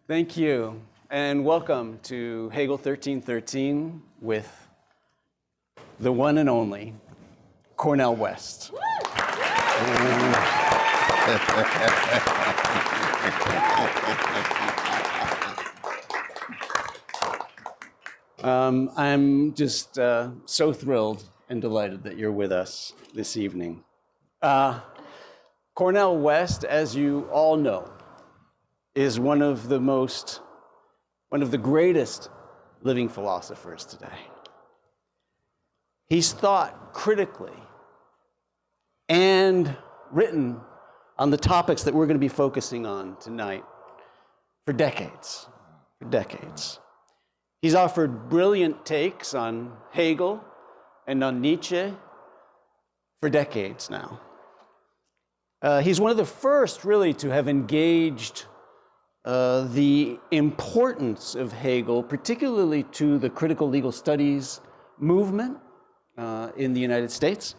Thank you, and welcome to Hegel 1313 with the one and only Cornel West. I'm just so thrilled and delighted that you're with us this evening. Cornel West, as you all know, is one of the greatest living philosophers today. He's thought critically and written on the topics that we're going to be focusing on tonight for decades. He's offered brilliant takes on Hegel and on Nietzsche for decades now. He's one of the first, really, to have engaged the importance of Hegel, particularly to the critical legal studies movement in the United States.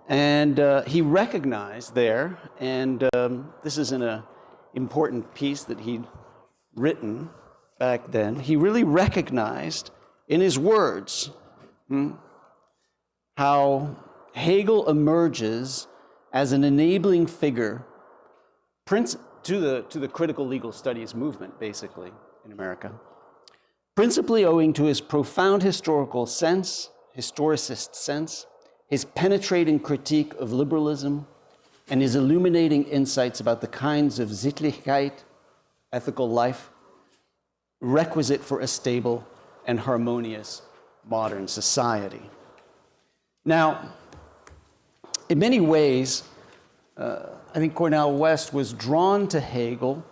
And he recognized there, and this is in an important piece that he'd written back then, he really recognized in his words how Hegel emerges as an enabling figure to the critical legal studies movement, basically, in America, principally owing to his profound historicist sense, his penetrating critique of liberalism, and his illuminating insights about the kinds of Sittlichkeit, ethical life, requisite for a stable and harmonious modern society. Now, in many ways, I think Cornel West was drawn to Hegel,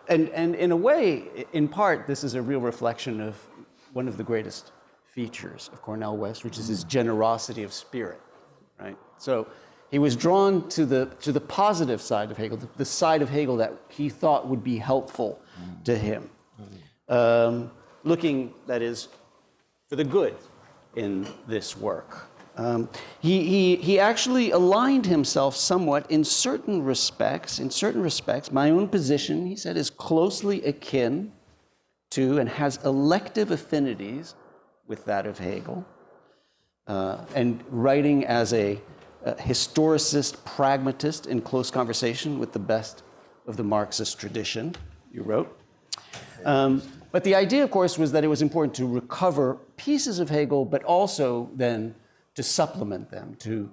and in a way, in part, this is a real reflection of one of the greatest features of Cornel West, which is his generosity of spirit, right? So he was drawn to the positive side of Hegel, the side of Hegel that he thought would be helpful to him, looking, that is, for the good in this work. He actually aligned himself somewhat in certain respects. My own position, he said, is closely akin to and has elective affinities with that of Hegel. And writing as a historicist, pragmatist in close conversation with the best of the Marxist tradition, you wrote. But the idea, of course, was that it was important to recover pieces of Hegel, but also then to supplement them, to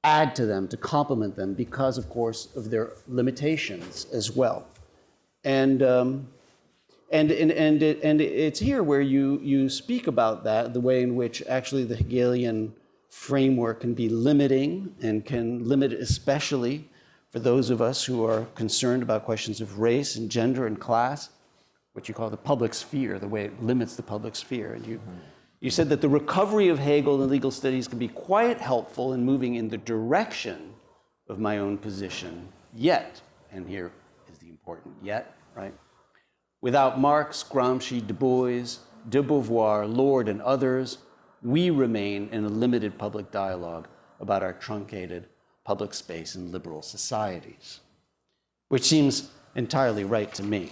add to them, to complement them, because, of course, of their limitations as well. And it's here where you speak about that, the way in which actually the Hegelian framework can be limiting and can limit it, especially for those of us who are concerned about questions of race and gender and class, what you call the public sphere, the way it limits the public sphere. And you said that the recovery of Hegel in legal studies can be quite helpful in moving in the direction of my own position, yet, and here is the important yet, right? Without Marx, Gramsci, Du Bois, de Beauvoir, Lord, and others, we remain in a limited public dialogue about our truncated public space in liberal societies, which seems entirely right to me.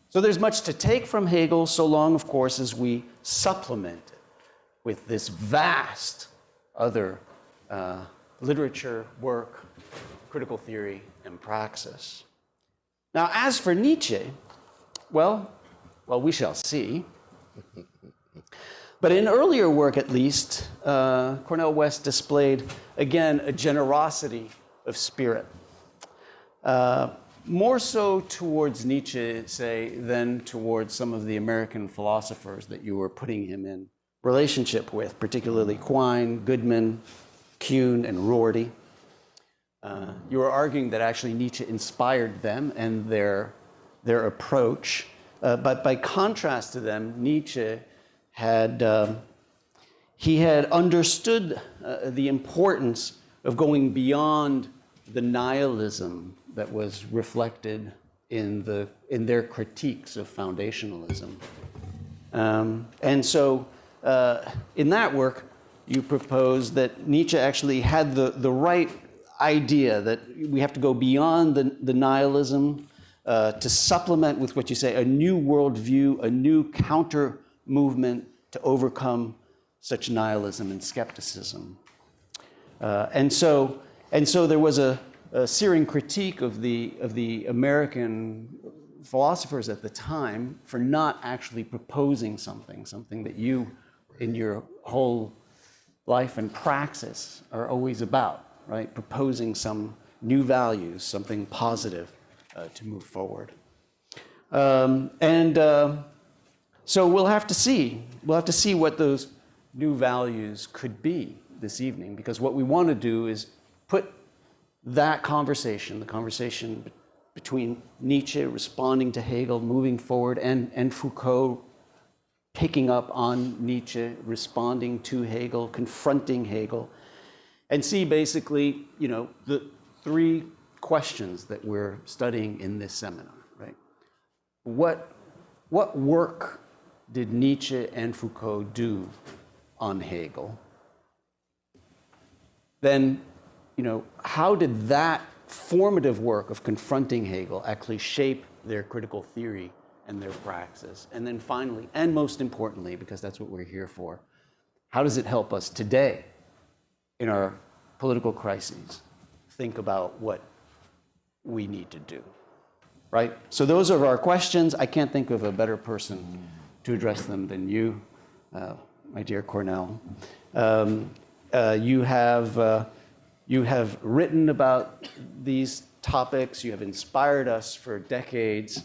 So there's much to take from Hegel, so long, of course, as we supplement it with this vast other literature, work, critical theory, and praxis. Now, as for Nietzsche, well, we shall see. But in earlier work, at least, Cornel West displayed, again, a generosity of spirit. More so towards Nietzsche, say, than towards some of the American philosophers that you were putting him in relationship with, particularly Quine, Goodman, Kuhn, and Rorty. You were arguing that actually Nietzsche inspired them and their approach. But by contrast to them, Nietzsche had understood the importance of going beyond the nihilism that was reflected in their critiques of foundationalism. And so in that work, you propose that Nietzsche actually had the right idea that we have to go beyond the nihilism to supplement with what you say, a new worldview, a new counter movement to overcome such nihilism and skepticism. And so there was a searing critique of the American philosophers at the time for not actually proposing something that you, in your whole life and praxis, are always about, right? Proposing some new values, something positive to move forward. So we'll have to see. We'll have to see what those new values could be this evening, because what we want to do is put that conversation, the conversation between Nietzsche responding to Hegel, moving forward, and Foucault picking up on Nietzsche, responding to Hegel, confronting Hegel, and see basically, you know, the three questions that we're studying in this seminar, right? What work did Nietzsche and Foucault do on Hegel? Then, you know, how did that formative work of confronting Hegel actually shape their critical theory and their praxis? And then finally, and most importantly, because that's what we're here for, how does it help us today in our political crises think about what we need to do, right? So those are our questions. I can't think of a better person to address them than you, my dear Cornel. You have written about these topics. You have inspired us for decades.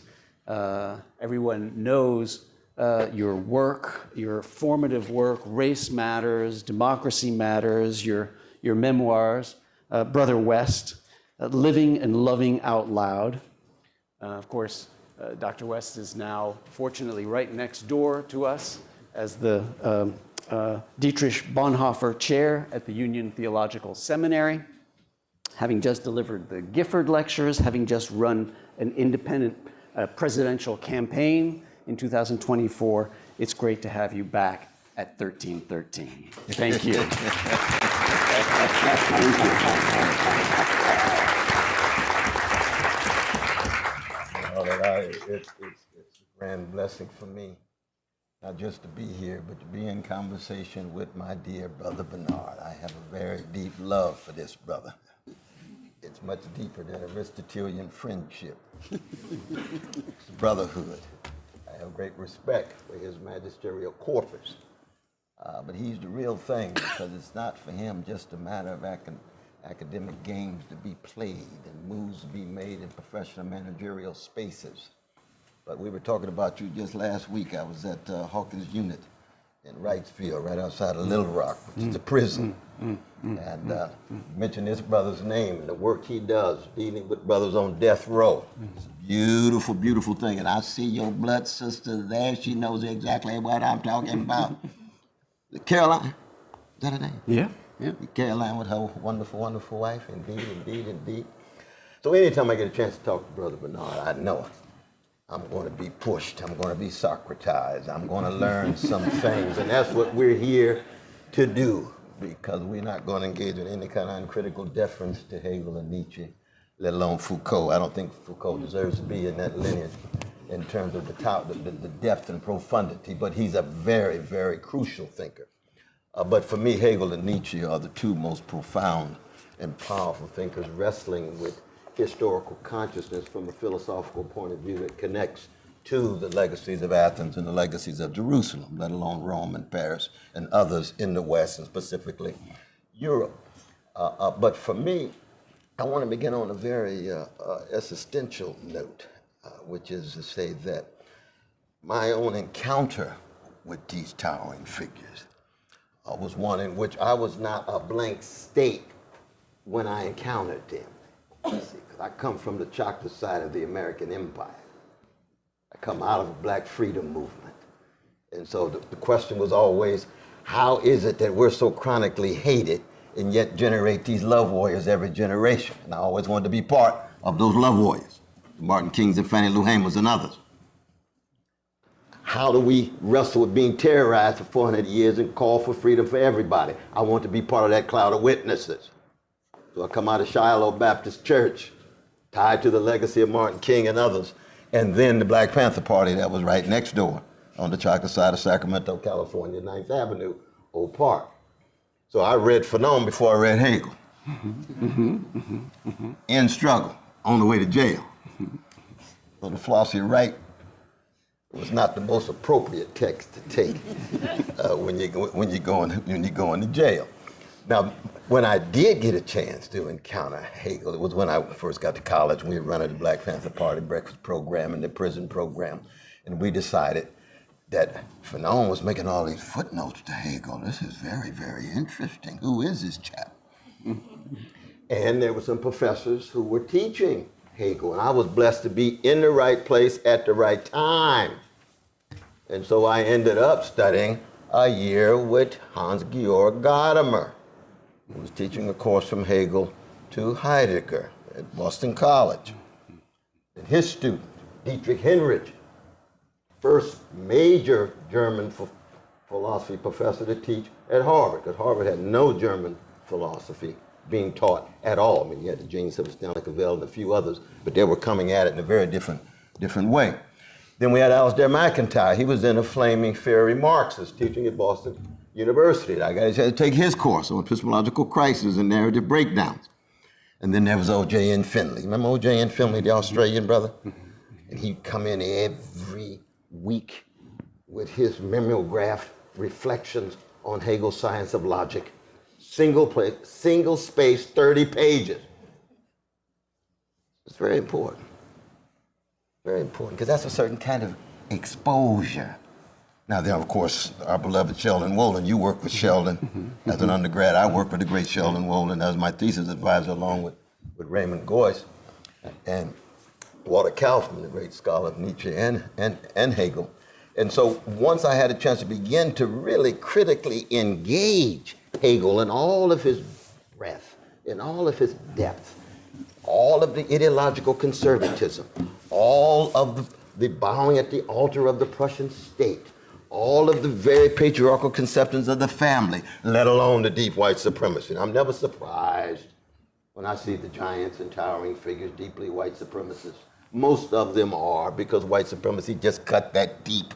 Everyone knows your work, your formative work, Race Matters, Democracy Matters, your memoirs, Brother West, Living and Loving Out Loud. Of course, Dr. West is now, fortunately, right next door to us as the Dietrich Bonhoeffer Chair at the Union Theological Seminary, having just delivered the Gifford Lectures, having just run an independent presidential campaign in 2024. It's great to have you back at 1313. Thank you. It's a grand blessing for me, not just to be here, but to be in conversation with my dear brother Bernard. I have a very deep love for this brother. It's much deeper than Aristotelian friendship. It's brotherhood. I have great respect for his magisterial corpus. But he's the real thing, because it's not for him just a matter of academic games to be played and moves to be made in professional managerial spaces. But we were talking about you just last week. I was at Hawkins Unit in Wrightsville, right outside of Little Rock, which is a prison. And mentioned this brother's name and the work he does dealing with brothers on death row. It's a beautiful, beautiful thing. And I see your blood sister there. She knows exactly what I'm talking about. Caroline, is that her name? Yeah. Caroline with her wonderful, wonderful wife. Indeed. So anytime I get a chance to talk to Brother Bernard, I know I'm going to be pushed. I'm going to be Socratized. I'm going to learn some things. And that's what we're here to do, because we're not going to engage in any kind of uncritical deference to Hegel and Nietzsche, let alone Foucault. I don't think Foucault deserves to be in that lineage in terms of the depth and profundity, but he's a very, very crucial thinker. But for me, Hegel and Nietzsche are the two most profound and powerful thinkers wrestling with historical consciousness from a philosophical point of view that connects to the legacies of Athens and the legacies of Jerusalem, let alone Rome and Paris and others in the West, and specifically Europe. But for me, I want to begin on a very existential note, which is to say that my own encounter with these towering figures was one in which I was not a blank state when I encountered them. Because I come from the chocolate side of the American empire. I come out of a black freedom movement. And so the question was always, how is it that we're so chronically hated and yet generate these love warriors every generation? And I always wanted to be part of those love warriors, Martin Kings and Fannie Lou Hamers and others. How do we wrestle with being terrorized for 400 years and call for freedom for everybody? I want to be part of that cloud of witnesses. So I come out of Shiloh Baptist Church, tied to the legacy of Martin King and others, and then the Black Panther Party that was right next door on the chocolate side of Sacramento, California, 9th Avenue, Oak Park. So I read Fanon before I read Hegel. In struggle, on the way to jail. So the philosophy of right was not the most appropriate text to take when you go into jail. Now, when I did get a chance to encounter Hegel, it was when I first got to college. We were running the Black Panther Party breakfast program and the prison program, and we decided that Fanon was making all these footnotes to Hegel. This is very, very interesting. Who is this chap? And there were some professors who were teaching Hegel, and I was blessed to be in the right place at the right time. And so I ended up studying a year with Hans-Georg Gadamer, who was teaching a course from Hegel to Heidegger at Boston College. And his student, Dietrich Henrich, first major German philosophy professor to teach at Harvard, because Harvard had no German philosophy being taught at all. I mean, you had the James Stanley Cavell and a few others, but they were coming at it in a very different way. Then we had Alasdair MacIntyre. He was then a flaming fiery Marxist teaching at Boston University. I got a chance to take his course on epistemological crises and narrative breakdowns. And then there was O.J.N. Finley. Remember O.J.N. Finley, the Australian brother? And he'd come in every week with his mimeograph reflections on Hegel's Science of Logic. Single space, 30 pages. It's very important. Very important, because that's a certain kind of exposure. Now, then, of course, our beloved Sheldon Wolin. You worked with Sheldon as an undergrad. I worked with the great Sheldon Wolin as my thesis advisor, along with Raymond Geuss and Walter Kaufmann, the great scholar of Nietzsche and Hegel. And so once I had a chance to begin to really critically engage Hegel in all of his breadth, in all of his depth, all of the ideological conservatism, all of the bowing at the altar of the Prussian state, all of the very patriarchal conceptions of the family, let alone the deep white supremacy. And I'm never surprised when I see the giants and towering figures, deeply white supremacists. Most of them are, because white supremacy just cut that deep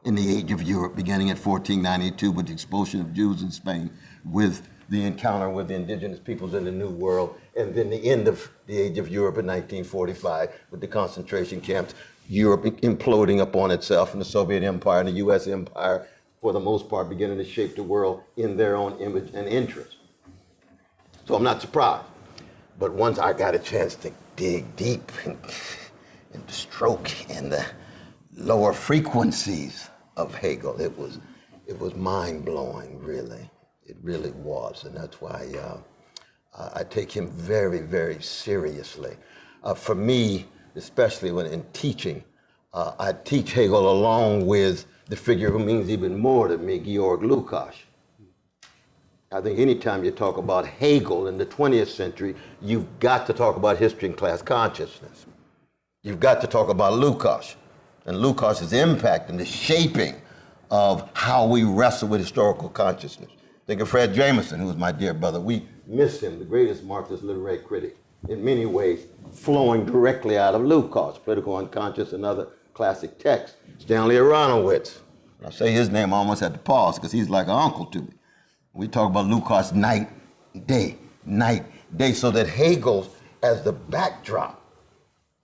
in the age of Europe, beginning at 1492 with the expulsion of Jews in Spain, with the encounter with the indigenous peoples in the New World, and then the end of the age of Europe in 1945 with the concentration camps, Europe imploding upon itself, and the Soviet Empire and the US Empire, for the most part, beginning to shape the world in their own image and interest. So I'm not surprised. But once I got a chance to dig deep and stroke in the lower frequencies of Hegel, it was mind-blowing, really. It really was, and that's why I take him very, very seriously. For me, especially when in teaching, I teach Hegel along with the figure who means even more to me, Georg Lukács. I think anytime you talk about Hegel in the 20th century, you've got to talk about history and class consciousness. You've got to talk about Lukács and Lukács' impact in the shaping of how we wrestle with historical consciousness. Think of Fred Jameson, who was my dear brother. We miss him, the greatest Marxist literary critic, in many ways flowing directly out of Lukács, Political Unconscious and other classic texts. Stanley Aronowitz. I say his name, I almost had to pause because he's like an uncle to me. We talk about Lukács night, day, so that Hegel as the backdrop,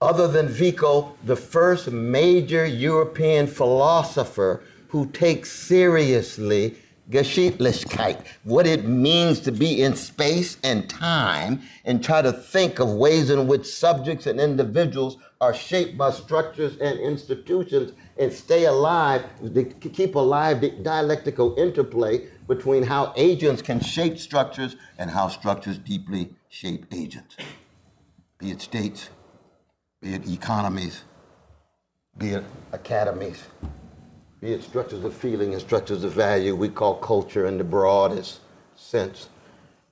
other than Vico, the first major European philosopher who takes seriously Geschichtlichkeit, what it means to be in space and time, and try to think of ways in which subjects and individuals are shaped by structures and institutions and stay alive, to keep alive the dialectical interplay between how agents can shape structures and how structures deeply shape agents. Be it states, be it economies, be it academies, be it structures of feeling and structures of value we call culture in the broadest sense.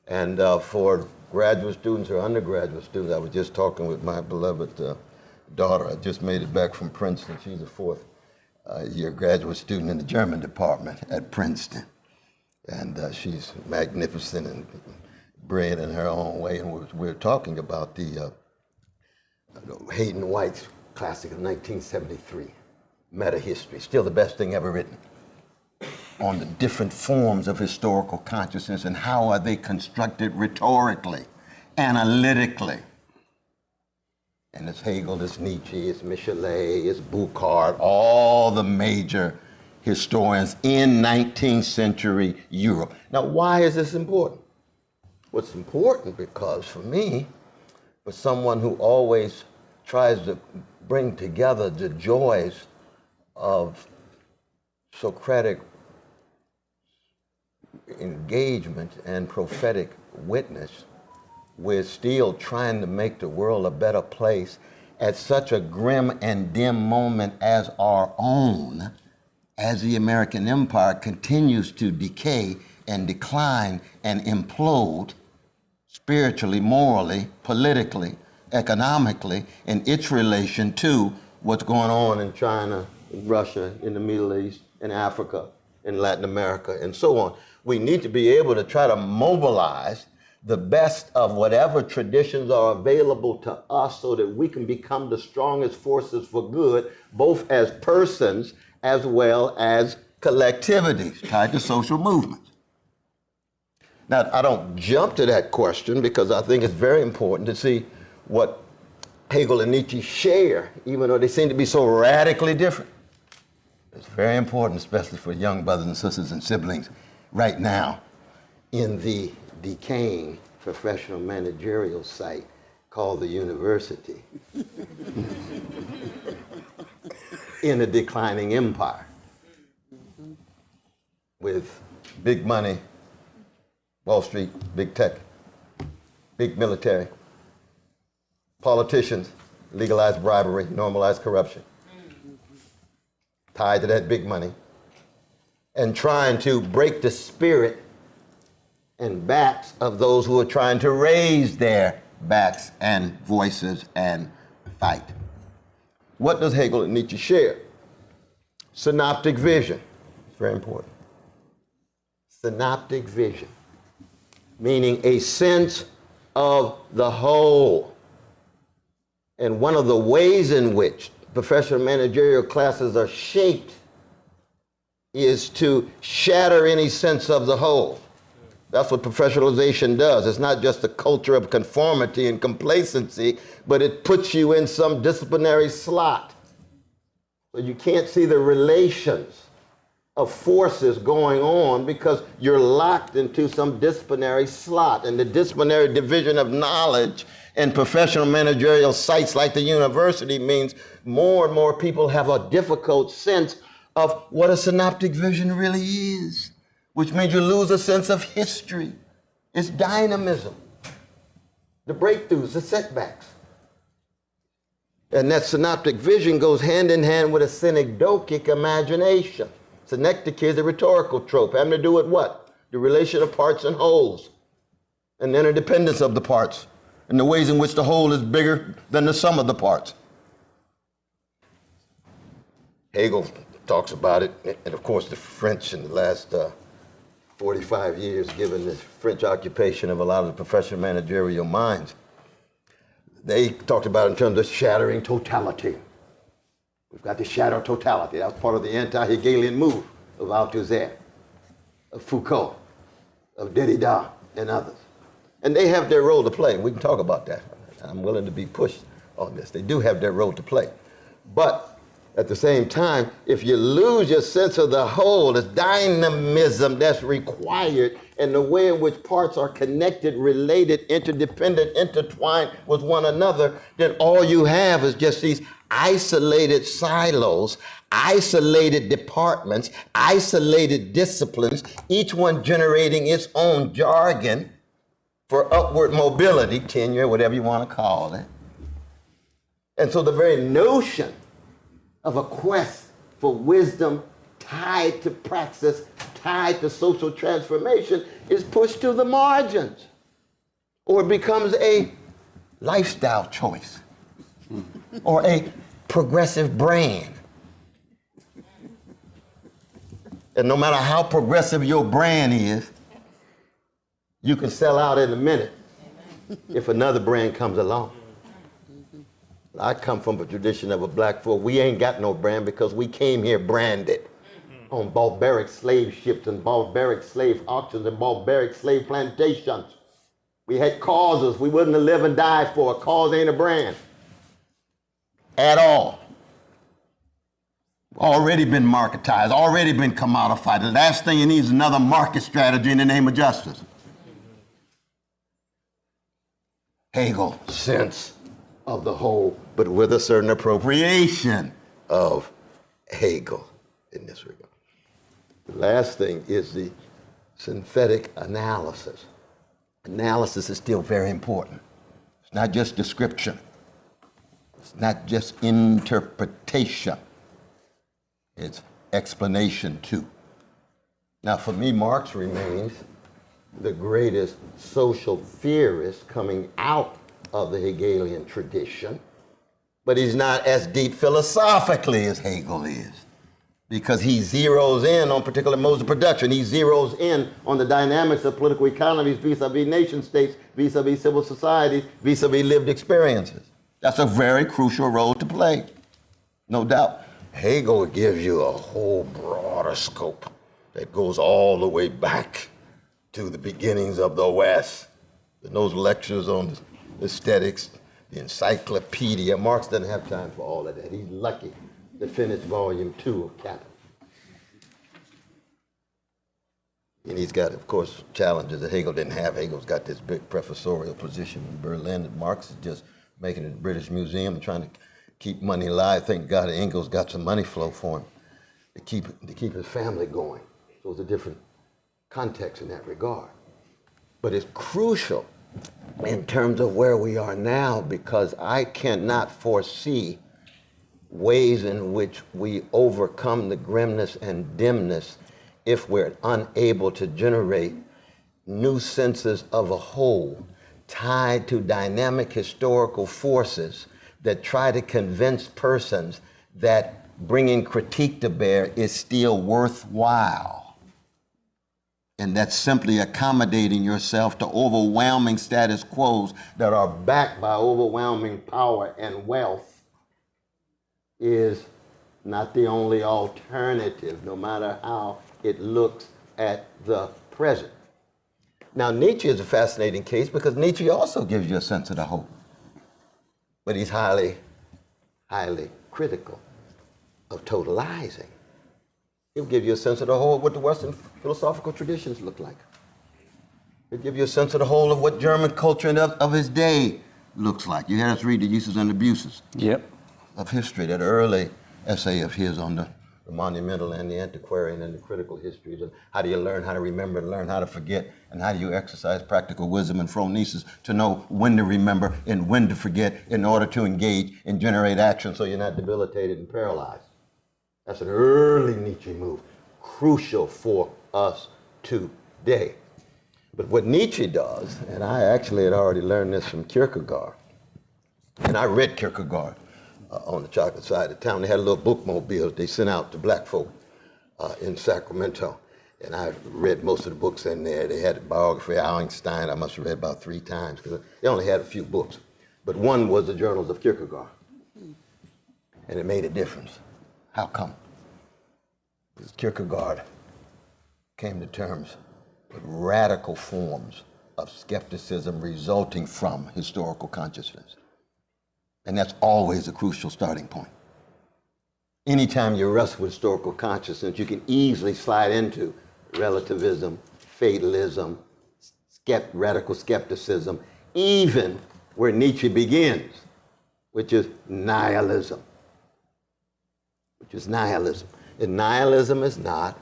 And for graduate students or undergraduate students, I was just talking with my beloved daughter. I just made it back from Princeton. She's a fourth year graduate student in the German department at Princeton. And she's magnificent and bread in her own way, and we're talking about the Hayden White's classic of 1973, Meta History, still the best thing ever written, on the different forms of historical consciousness and how are they constructed rhetorically, analytically. And it's Hegel, it's Nietzsche, it's Michelet, it's Burckhardt, all the major historians in 19th century Europe. Now, why is this important? Well, it's important because for me, for someone who always tries to bring together the joys of Socratic engagement and prophetic witness, we're still trying to make the world a better place at such a grim and dim moment as our own, as the American empire continues to decay and decline and implode spiritually, morally, politically, economically, in its relation to what's going on in China, in Russia, in the Middle East, in Africa, in Latin America, and so on. We need to be able to try to mobilize the best of whatever traditions are available to us so that we can become the strongest forces for good, both as persons as well as collectivities tied to social movements. Now, I don't jump to that question because I think it's very important to see what Hegel and Nietzsche share, even though they seem to be so radically different. It's very important, especially for young brothers and sisters and siblings right now in the decaying professional managerial site called the university in a declining empire with big money, Wall Street, big tech, big military, politicians, legalized bribery, normalized corruption, tied to that big money, and trying to break the spirit and backs of those who are trying to raise their backs and voices and fight. What does Hegel and Nietzsche share? Synoptic vision. It's very important. Synoptic vision, meaning a sense of the whole. And one of the ways in which professional managerial classes are shaped is to shatter any sense of the whole. That's what professionalization does. It's not just a culture of conformity and complacency, but it puts you in some disciplinary slot. But you can't see the relations of forces going on because you're locked into some disciplinary slot. And the disciplinary division of knowledge in professional managerial sites like the university means more and more people have a difficult sense of what a synoptic vision really is, which means you lose a sense of history. It's dynamism, the breakthroughs, the setbacks. And that synoptic vision goes hand in hand with a synecdochic imagination. Synecdoche is a rhetorical trope having to do with what? The relation of parts and wholes, and the interdependence of the parts, and the ways in which the whole is bigger than the sum of the parts. Hegel talks about it, and of course the French in the last 45 years, given the French occupation of a lot of the professional managerial minds, they talked about it in terms of shattering totality. We've got to shatter totality. That was part of the anti-Hegelian move of Althusser, of Foucault, of Derrida, and others. And they have their role to play. We can talk about that. I'm willing to be pushed on this. They do have their role to play. But at the same time, if you lose your sense of the whole, the dynamism that's required, and the way in which parts are connected, related, interdependent, intertwined with one another, then all you have is just these isolated silos, isolated departments, isolated disciplines, each one generating its own jargon for upward mobility, tenure, whatever you want to call it. And so the very notion of a quest for wisdom tied to praxis, tied to social transformation, is pushed to the margins, or becomes a lifestyle choice, or a progressive brand. And no matter how progressive your brand is, You can sell out in a minute if another brand comes along. I come from a tradition of a black folk. We ain't got no brand because we came here branded on barbaric slave ships and barbaric slave auctions and barbaric slave plantations. We had causes we wouldn't have lived and died for. A cause ain't a brand at all. Already been marketized, already been commodified. The last thing you need is another market strategy in the name of justice. Hegel, sense of the whole, but with a certain appropriation of Hegel in this regard. The last thing is the synthetic analysis. Analysis is still very important. It's not just description. It's not just interpretation. It's explanation too. Now for me, Marx remains the greatest social theorist coming out of the Hegelian tradition, but he's not as deep philosophically as Hegel is, because he zeroes in on particular modes of production. He zeroes in on the dynamics of political economies vis-a-vis nation states, vis-a-vis civil society, vis-a-vis lived experiences. That's a very crucial role to play, no doubt. Hegel gives you a whole broader scope that goes all the way back to the beginnings of the West. And those lectures on aesthetics, the encyclopedia. Marx doesn't have time for all of that. He's lucky to finish volume 2 of Capital. And he's got, of course, challenges that Hegel didn't have. Hegel's got this big professorial position in Berlin, and Marx is just making it the British Museum and trying to keep money alive. Thank God Engels got some money flow for him to keep his family going. So it's a different context in that regard. But it's crucial in terms of where we are now, because I cannot foresee ways in which we overcome the grimness and dimness if we're unable to generate new senses of a whole tied to dynamic historical forces that try to convince persons that bringing critique to bear is still worthwhile. And that's simply accommodating yourself to overwhelming status quos that are backed by overwhelming power and wealth is not the only alternative, no matter how it looks at the present. Now, Nietzsche is a fascinating case because Nietzsche also gives you a sense of the whole. But he's highly, highly critical of totalizing. He'll give you a sense of the whole of what the Western philosophical traditions look like. He'll give you a sense of the whole of what German culture of his day looks like. You had us read the uses and abuses of history, that early essay of his on the monumental and the antiquarian and the critical histories, and how do you learn how to remember and learn how to forget, and how do you exercise practical wisdom and phronesis to know when to remember and when to forget in order to engage and generate action so you're not debilitated and paralyzed. That's an early Nietzsche move, crucial for us today. But what Nietzsche does, and I actually had already learned this from Kierkegaard, and I read Kierkegaard on the chocolate side of town. They had a little bookmobile they sent out to black folk in Sacramento. And I read most of the books in there. They had a biography of Einstein I must have read about 3 times because they only had a few books. But one was the Journals of Kierkegaard. And it made a difference. How come? Because Kierkegaard came to terms with radical forms of skepticism resulting from historical consciousness. And that's always a crucial starting point. Anytime you wrestle with historical consciousness, you can easily slide into relativism, fatalism, radical skepticism, even where Nietzsche begins, which is nihilism. And nihilism is not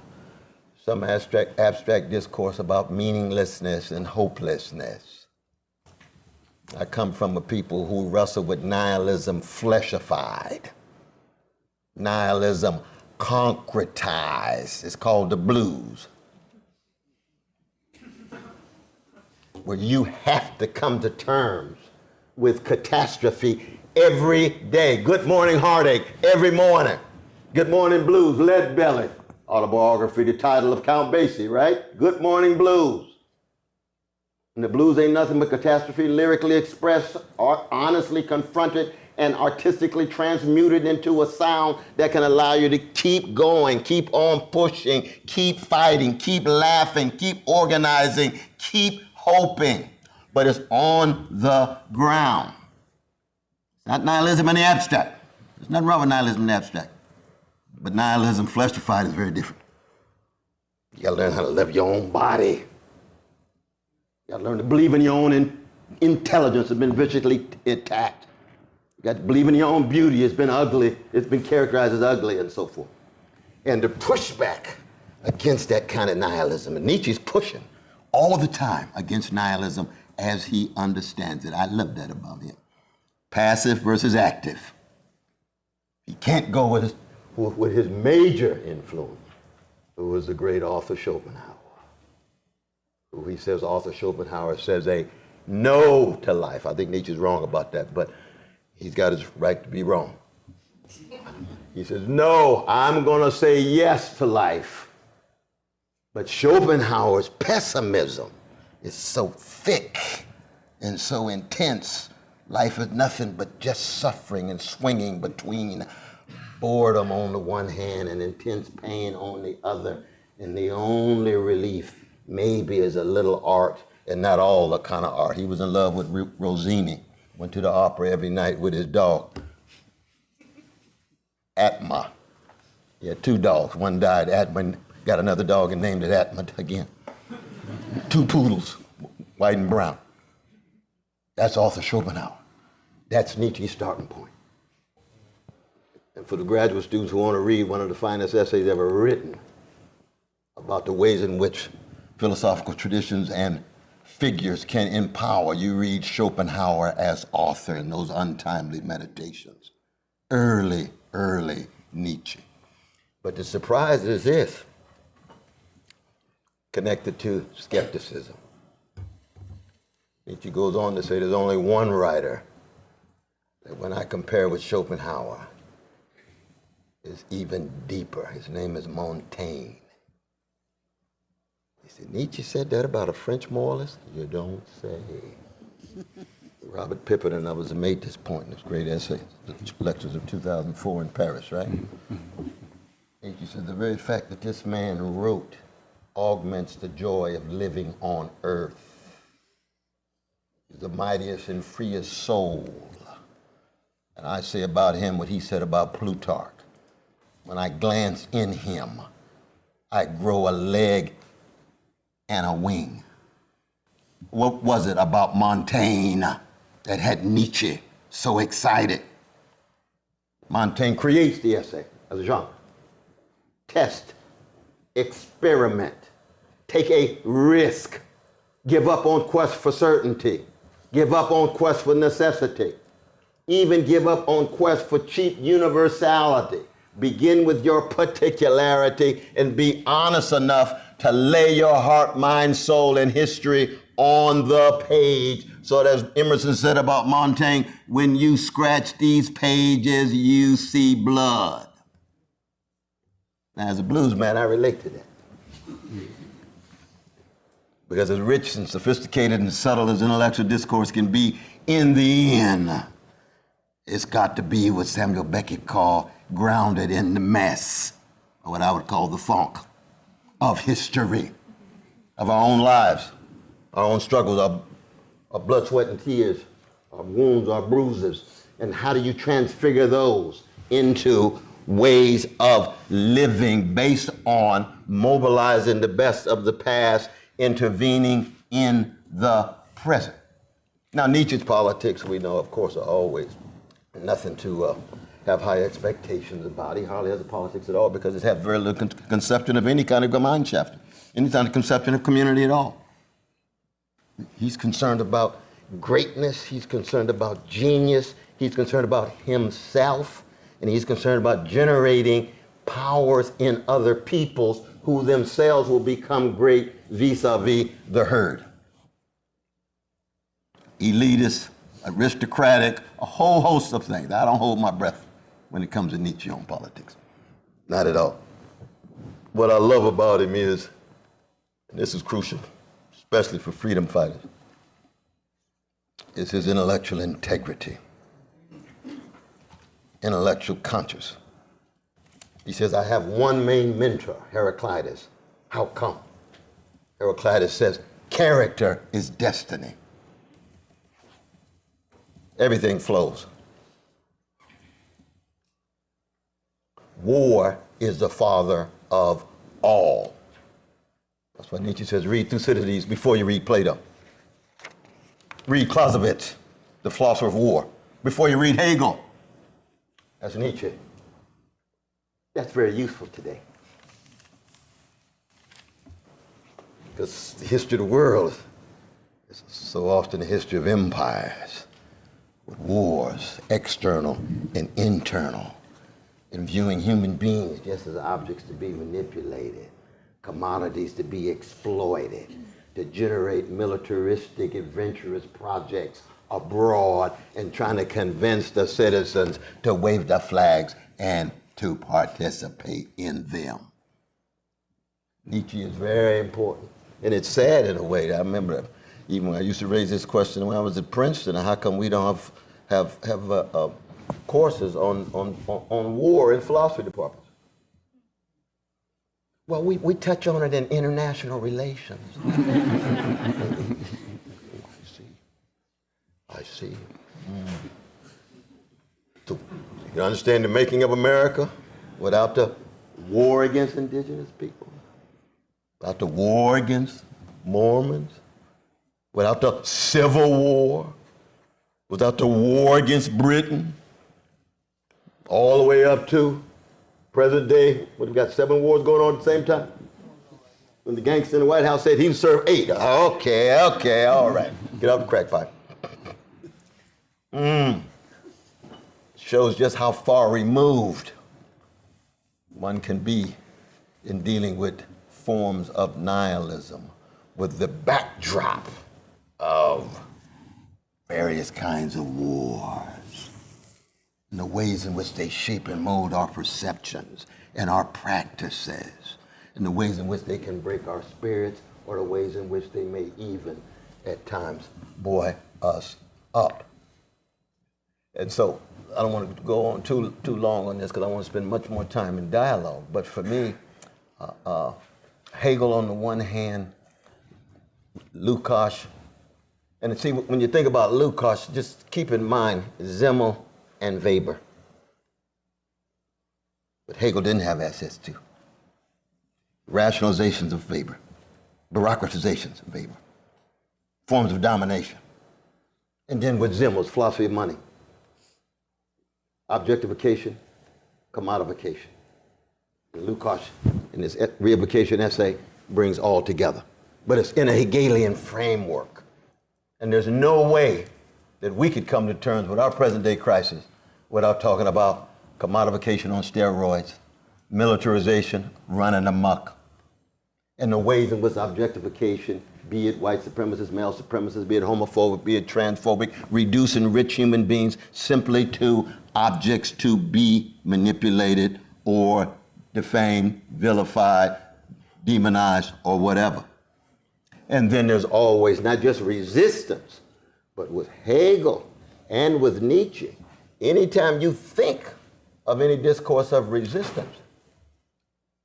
some abstract discourse about meaninglessness and hopelessness. I come from a people who wrestle with nihilism fleshified, nihilism concretized. It's called the blues, where you have to come to terms with catastrophe every day. Good morning, heartache, every morning. Good morning, blues, lead belly. Autobiography, the title of Count Basie, right? Good morning, blues. And the blues ain't nothing but catastrophe, lyrically expressed, honestly confronted, and artistically transmuted into a sound that can allow you to keep going, keep on pushing, keep fighting, keep laughing, keep organizing, keep hoping. But it's on the ground. It's not nihilism in the abstract. There's nothing wrong with nihilism in the abstract. But nihilism flesh-defined is very different. You gotta learn how to live your own body. You gotta learn to believe in your own intelligence. It's been viciously attacked. You got to believe in your own beauty. It's been ugly. It's been characterized as ugly and so forth. And the pushback against that kind of nihilism, and Nietzsche's pushing all the time against nihilism as he understands it. I love that about him. Passive versus active. He can't go with his major influence, who was the great Arthur Schopenhauer, who he says Arthur Schopenhauer says a no to life. I think Nietzsche's wrong about that, but he's got his right to be wrong. He says, no, I'm going to say yes to life. But Schopenhauer's pessimism is so thick and so intense. Life is nothing but just suffering and swinging between boredom on the one hand and intense pain on the other. And the only relief maybe is a little art, and not all the kind of art. He was in love with Rossini. Went to the opera every night with his dog, Atma. He had 2 dogs. One died, Atma, got another dog and named it Atma again. 2 poodles, white and brown. That's Arthur Schopenhauer. That's Nietzsche's starting point. And for the graduate students who want to read one of the finest essays ever written about the ways in which philosophical traditions and figures can empower, you read Schopenhauer as author in those untimely meditations. Early Nietzsche. But the surprise is this, connected to skepticism. Nietzsche goes on to say there's only one writer that when I compare with Schopenhauer is even deeper. His name is Montaigne. He said, Nietzsche said that about a French moralist? You don't say. Robert Pippin and others have made this point in this great essay, the lectures of 2004 in Paris, right? Nietzsche said, the very fact that this man wrote augments the joy of living on earth. He's the mightiest and freest soul. And I say about him what he said about Plutarch. When I glance in him, I grow a leg and a wing. What was it about Montaigne that had Nietzsche so excited? Montaigne creates the essay as a genre. Test, experiment, take a risk, give up on quest for certainty, give up on quest for necessity, even give up on quest for cheap universality. Begin with your particularity and be honest enough to lay your heart, mind, soul, and history on the page. So as Emerson said about Montaigne, when you scratch these pages, you see blood. Now, as a blues man, I relate to that. Because as rich and sophisticated and subtle as intellectual discourse can be, in the end, it's got to be what Samuel Beckett called grounded in the mess, or what I would call the funk of history, of our own lives, our own struggles, our blood, sweat, and tears, our wounds, our bruises, and how do you transfigure those into ways of living based on mobilizing the best of the past, intervening in the present. Now, Nietzsche's politics, we know, of course, are always nothing to have high expectations about. He hardly has a politics at all because it has very little conception of any kind of Gemeinschaft, any kind of conception of community at all. He's concerned about greatness, he's concerned about genius, he's concerned about himself, and he's concerned about generating powers in other peoples who themselves will become great vis-a-vis the herd. Elitist, aristocratic, a whole host of things. I don't hold my breath when it comes to Nietzsche on politics. Not at all. What I love about him is, and this is crucial, especially for freedom fighters, is his intellectual integrity, intellectual conscience. He says, I have one main mentor, Heraclitus. How come? Heraclitus says, character is destiny. Everything flows. War is the father of all. That's why Nietzsche says, read Thucydides before you read Plato. Read Clausewitz, the philosopher of war, before you read Hegel. That's Nietzsche. That's very useful today. Because the history of the world is so often a history of empires, with wars, external and internal, and viewing human beings just as objects to be manipulated, commodities to be exploited, to generate militaristic, adventurous projects abroad, and trying to convince the citizens to wave their flags and to participate in them. Nietzsche is very important. And it's sad in a way. I remember even when I used to raise this question when I was at Princeton, how come we don't have courses on war in philosophy departments? Well, we touch on it in international relations. I see. So you can understand the making of America without the war against indigenous people, without the war against Mormons, without the Civil War, without the war against Britain, all the way up to present day, we've got 7 wars going on at the same time. When the gangster in the White House said he'd serve 8. Okay, all right. Get out the crack pipe. Shows just how far removed one can be in dealing with forms of nihilism, with the backdrop of various kinds of wars, and the ways in which they shape and mold our perceptions and our practices, and the ways in which they can break our spirits, or the ways in which they may even, at times, buoy us up. And so, I don't want to go on too long on this because I want to spend much more time in dialogue. But for me, Hegel on the one hand, Lukács, and see, when you think about Lukács, just keep in mind Simmel and Weber. But Hegel didn't have access to. Rationalizations of Weber, bureaucratizations of Weber, forms of domination. And then with Simmel's philosophy of money. Objectification, commodification. And Lukács, in his reification essay, brings all together. But it's in a Hegelian framework. And there's no way that we could come to terms with our present day crisis without talking about commodification on steroids, militarization running amok, and the ways in which objectification, be it white supremacists, male supremacists, be it homophobic, be it transphobic, reducing rich human beings simply to objects to be manipulated or defamed, vilified, demonized, or whatever. And then there's always not just resistance, but with Hegel and with Nietzsche, anytime you think of any discourse of resistance,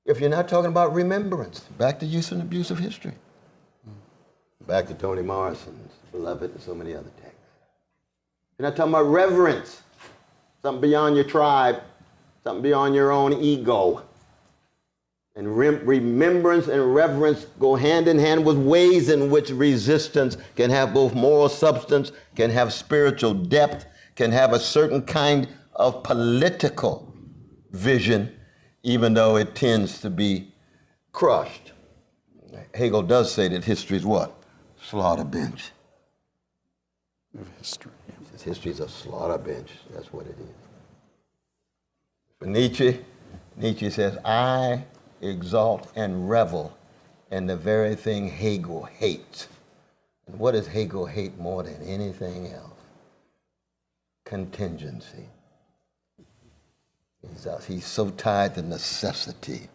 if you're not talking about remembrance, back to use and abuse of history, back to Toni Morrison's Beloved and so many other texts. You're not talking about reverence, something beyond your tribe, something beyond your own ego. And remembrance and reverence go hand in hand with ways in which resistance can have both moral substance, can have spiritual depth, can have a certain kind of political vision, even though it tends to be crushed. Hegel does say that history is what? Slaughter bench. Of history. History is a slaughter bench. That's what it is. For Nietzsche says, I exalt and revel in the very thing Hegel hates. And what does Hegel hate more than anything else? Contingency. He's so tied to necessity.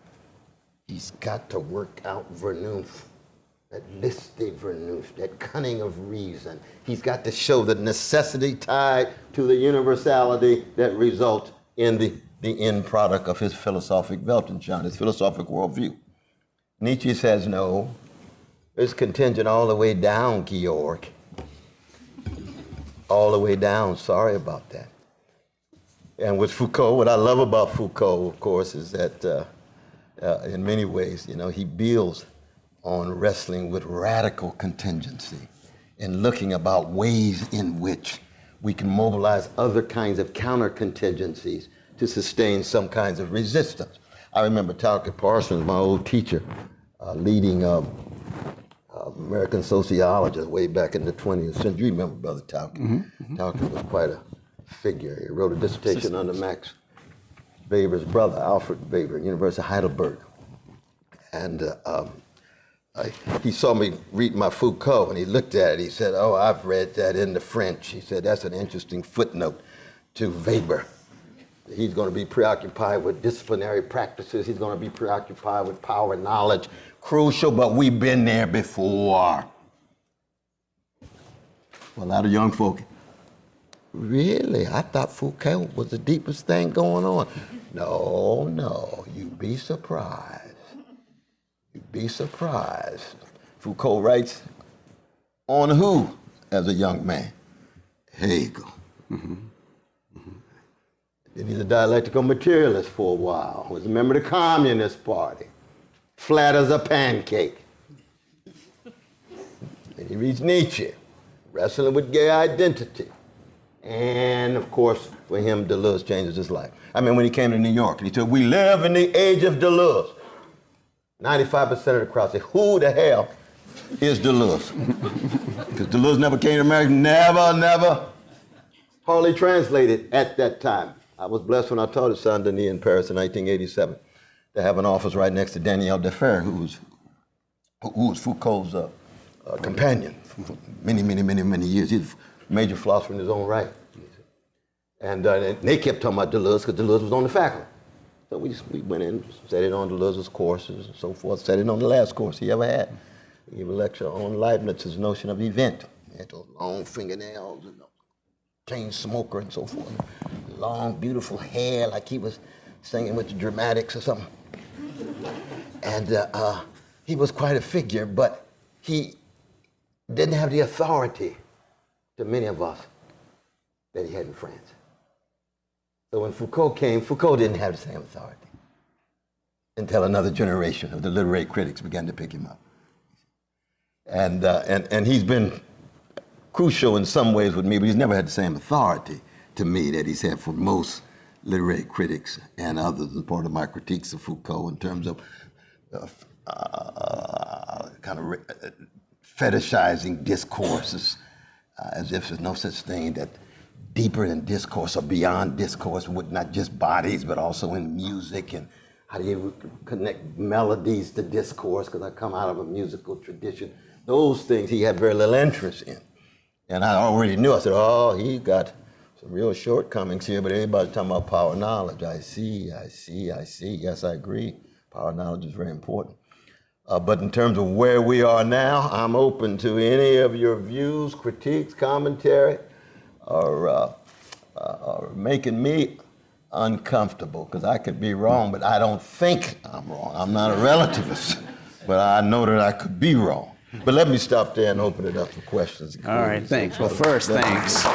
He's got to work out Vernunft. that listig vernunft, that cunning of reason. He's got to show the necessity tied to the universality that results in the end product of his philosophic Weltanschauung, his philosophic worldview. Nietzsche says, no, it's contingent all the way down, Georg. All the way down, sorry about that. And with Foucault, what I love about Foucault, of course, is that in many ways, he builds on wrestling with radical contingency and looking about ways in which we can mobilize other kinds of counter contingencies to sustain some kinds of resistance. I remember Talcott Parsons, my old teacher, leading American sociologist way back in the 20th century. You remember Brother Talcott? Mm-hmm. Talcott was quite a figure. He wrote a dissertation under Max Weber's brother, Alfred Weber, University of Heidelberg. And he saw me read my Foucault, and he looked at it. He said, oh, I've read that in the French. He said, that's an interesting footnote to Weber. He's going to be preoccupied with disciplinary practices. He's going to be preoccupied with power, knowledge. Crucial, but we've been there before. Well, a lot of young folk, really? I thought Foucault was the deepest thing going on. No, you'd be surprised. You'd be surprised. Foucault writes on who as a young man? Hegel. Mm-hmm. Then he's a dialectical materialist for a while. Was a member of the Communist Party. Flat as a pancake. Then he reads Nietzsche, wrestling with gay identity. And of course, for him, Deleuze changes his life. I mean, when he came to New York, and he said, we live in the age of Deleuze. 95% of the crowd said, who the hell is Deleuze? Because Deleuze never came to America, never, hardly translated at that time. I was blessed when I taught at Saint-Denis in Paris in 1987 to have an office right next to Daniel Defer, who was Foucault's companion for many years. He's a major philosopher in his own right. And they kept talking about Deleuze because Deleuze was on the faculty. So we went in, sat in on Deleuze's courses and so forth, sat in on the last course he ever had. He gave a lecture on Leibniz's notion of event. He had those long fingernails and chain smoker and so forth. Long, beautiful hair, like he was singing with the Dramatics or something. And he was quite a figure, but he didn't have the authority to many of us that he had in France. So when Foucault came, Foucault didn't have the same authority until another generation of the literary critics began to pick him up. And he's been crucial in some ways with me, but he's never had the same authority to me that he's had for most literary critics and others as part of my critiques of Foucault in terms of fetishizing discourses as if there's no such thing that deeper than discourse or beyond discourse with not just bodies but also in music, and how do you connect melodies to discourse, because I come out of a musical tradition. Those things he had very little interest in. And I already knew, I said, oh, he got some real shortcomings here, but everybody's talking about power knowledge. I see. Yes, I agree. Power knowledge is very important. But in terms of where we are now, I'm open to any of your views, critiques, commentary, or making me uncomfortable, because I could be wrong, but I don't think I'm wrong. I'm not a relativist, but I know that I could be wrong. But let me stop there and open it up for questions. All right, thanks. Well, first, thanks. All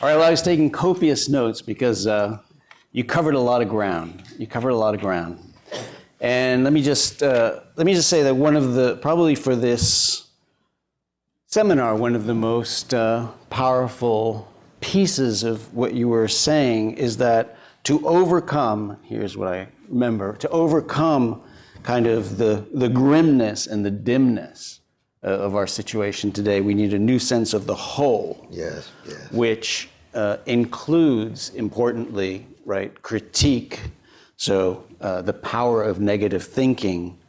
right, well, I was taking copious notes because you covered a lot of ground. And let me just say that one of the, probably for this seminar, one of the most powerful pieces of what you were saying is that to overcome, here's what I remember, to overcome kind of the grimness and the dimness of our situation today, we need a new sense of the whole. Yes. Which includes, importantly, right, critique. So the power of negative thinking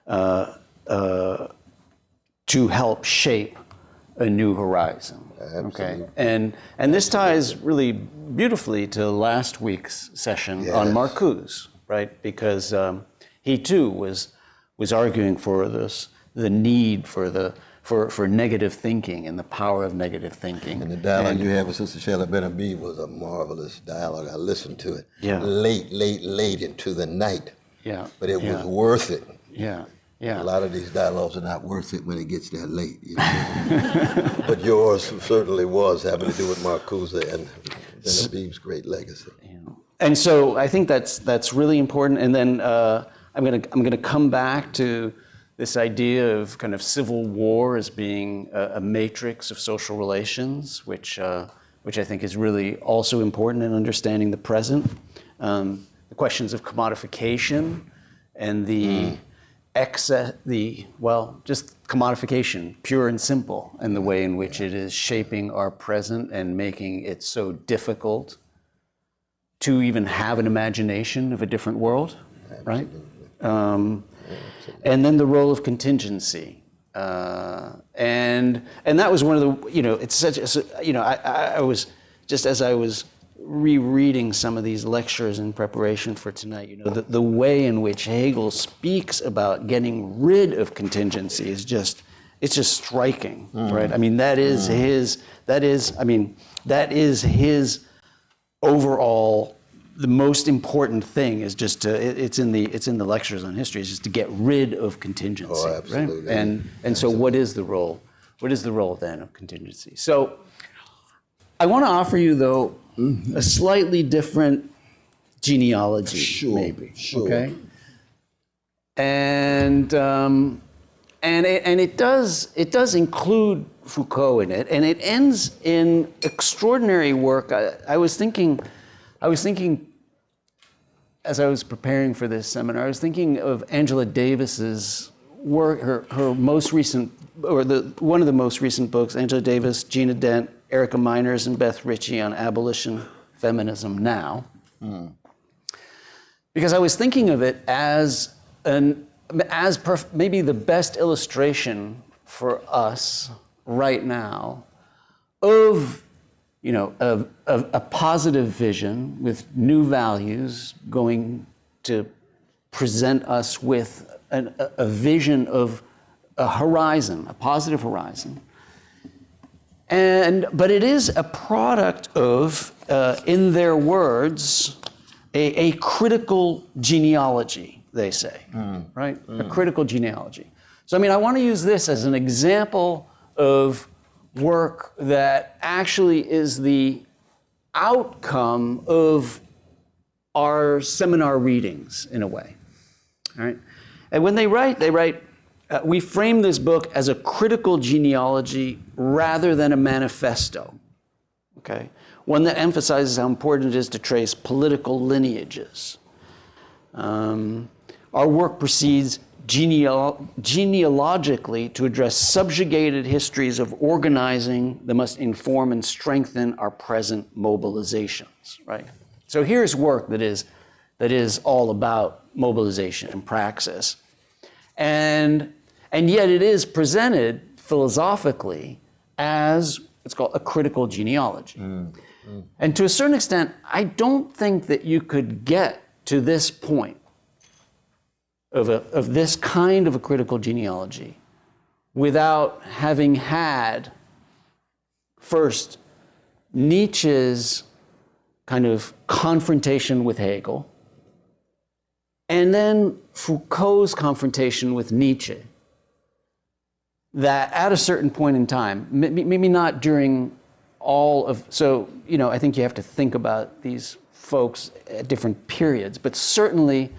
to help shape a new horizon. Absolutely. Okay, and this ties really beautifully to last week's session on Marcuse, right? Because he too was arguing for the need for negative thinking and the power of negative thinking. And the dialogue you had with Sister Shelley Benhabib was a marvelous dialogue. I listened to it late into the night. Yeah. But it was worth it. Yeah. Yeah. A lot of these dialogues are not worth it when it gets that late. You know? But yours certainly was, having to do with Marcuse and Benhabib's great legacy. Yeah. And so I think that's really important. And then I'm gonna come back to this idea of kind of civil war as being a matrix of social relations, which I think is really also important in understanding the present. The questions of commodification and just commodification, pure and simple, and the way in which it is shaping our present and making it so difficult to even have an imagination of a different world, right? And then the role of contingency, and that was one of the, it's such a, I was just as I was rereading some of these lectures in preparation for tonight, the way in which Hegel speaks about getting rid of contingency is just striking, right? I mean, that is his overall, the most important thing is just to, it's in the lectures on history, is just to get rid of contingency. Oh, absolutely. Right? And so what is the role then of contingency? So I want to offer you, though, a slightly different genealogy, maybe. Sure. Okay. And it does include Foucault in it, and it ends in extraordinary work. I was thinking, as I was preparing for this seminar, I was thinking of Angela Davis's work, her most recent, or one of the most recent books, Angela Davis, Gina Dent, Erica Miners, and Beth Ritchie on abolition, feminism now. Because I was thinking of it as maybe the best illustration for us right now of a positive vision with new values going to present us with a vision of a horizon, a positive horizon. But it is a product of, in their words, a critical genealogy, they say, right? A critical genealogy. So, I mean, I want to use this as an example of work that actually is the outcome of our seminar readings, in a way, all right? And when they write, we frame this book as a critical genealogy rather than a manifesto, okay? One that emphasizes how important it is to trace political lineages. Our work proceeds genealogically to address subjugated histories of organizing that must inform and strengthen our present mobilizations, right? So here's work that is all about mobilization and praxis. And yet it is presented philosophically as what's called a critical genealogy. And to a certain extent, I don't think that you could get to this point of this kind of a critical genealogy without having had first Nietzsche's kind of confrontation with Hegel, and then Foucault's confrontation with Nietzsche, that at a certain point in time, maybe not during all of, so, I think you have to think about these folks at different periods, but certainly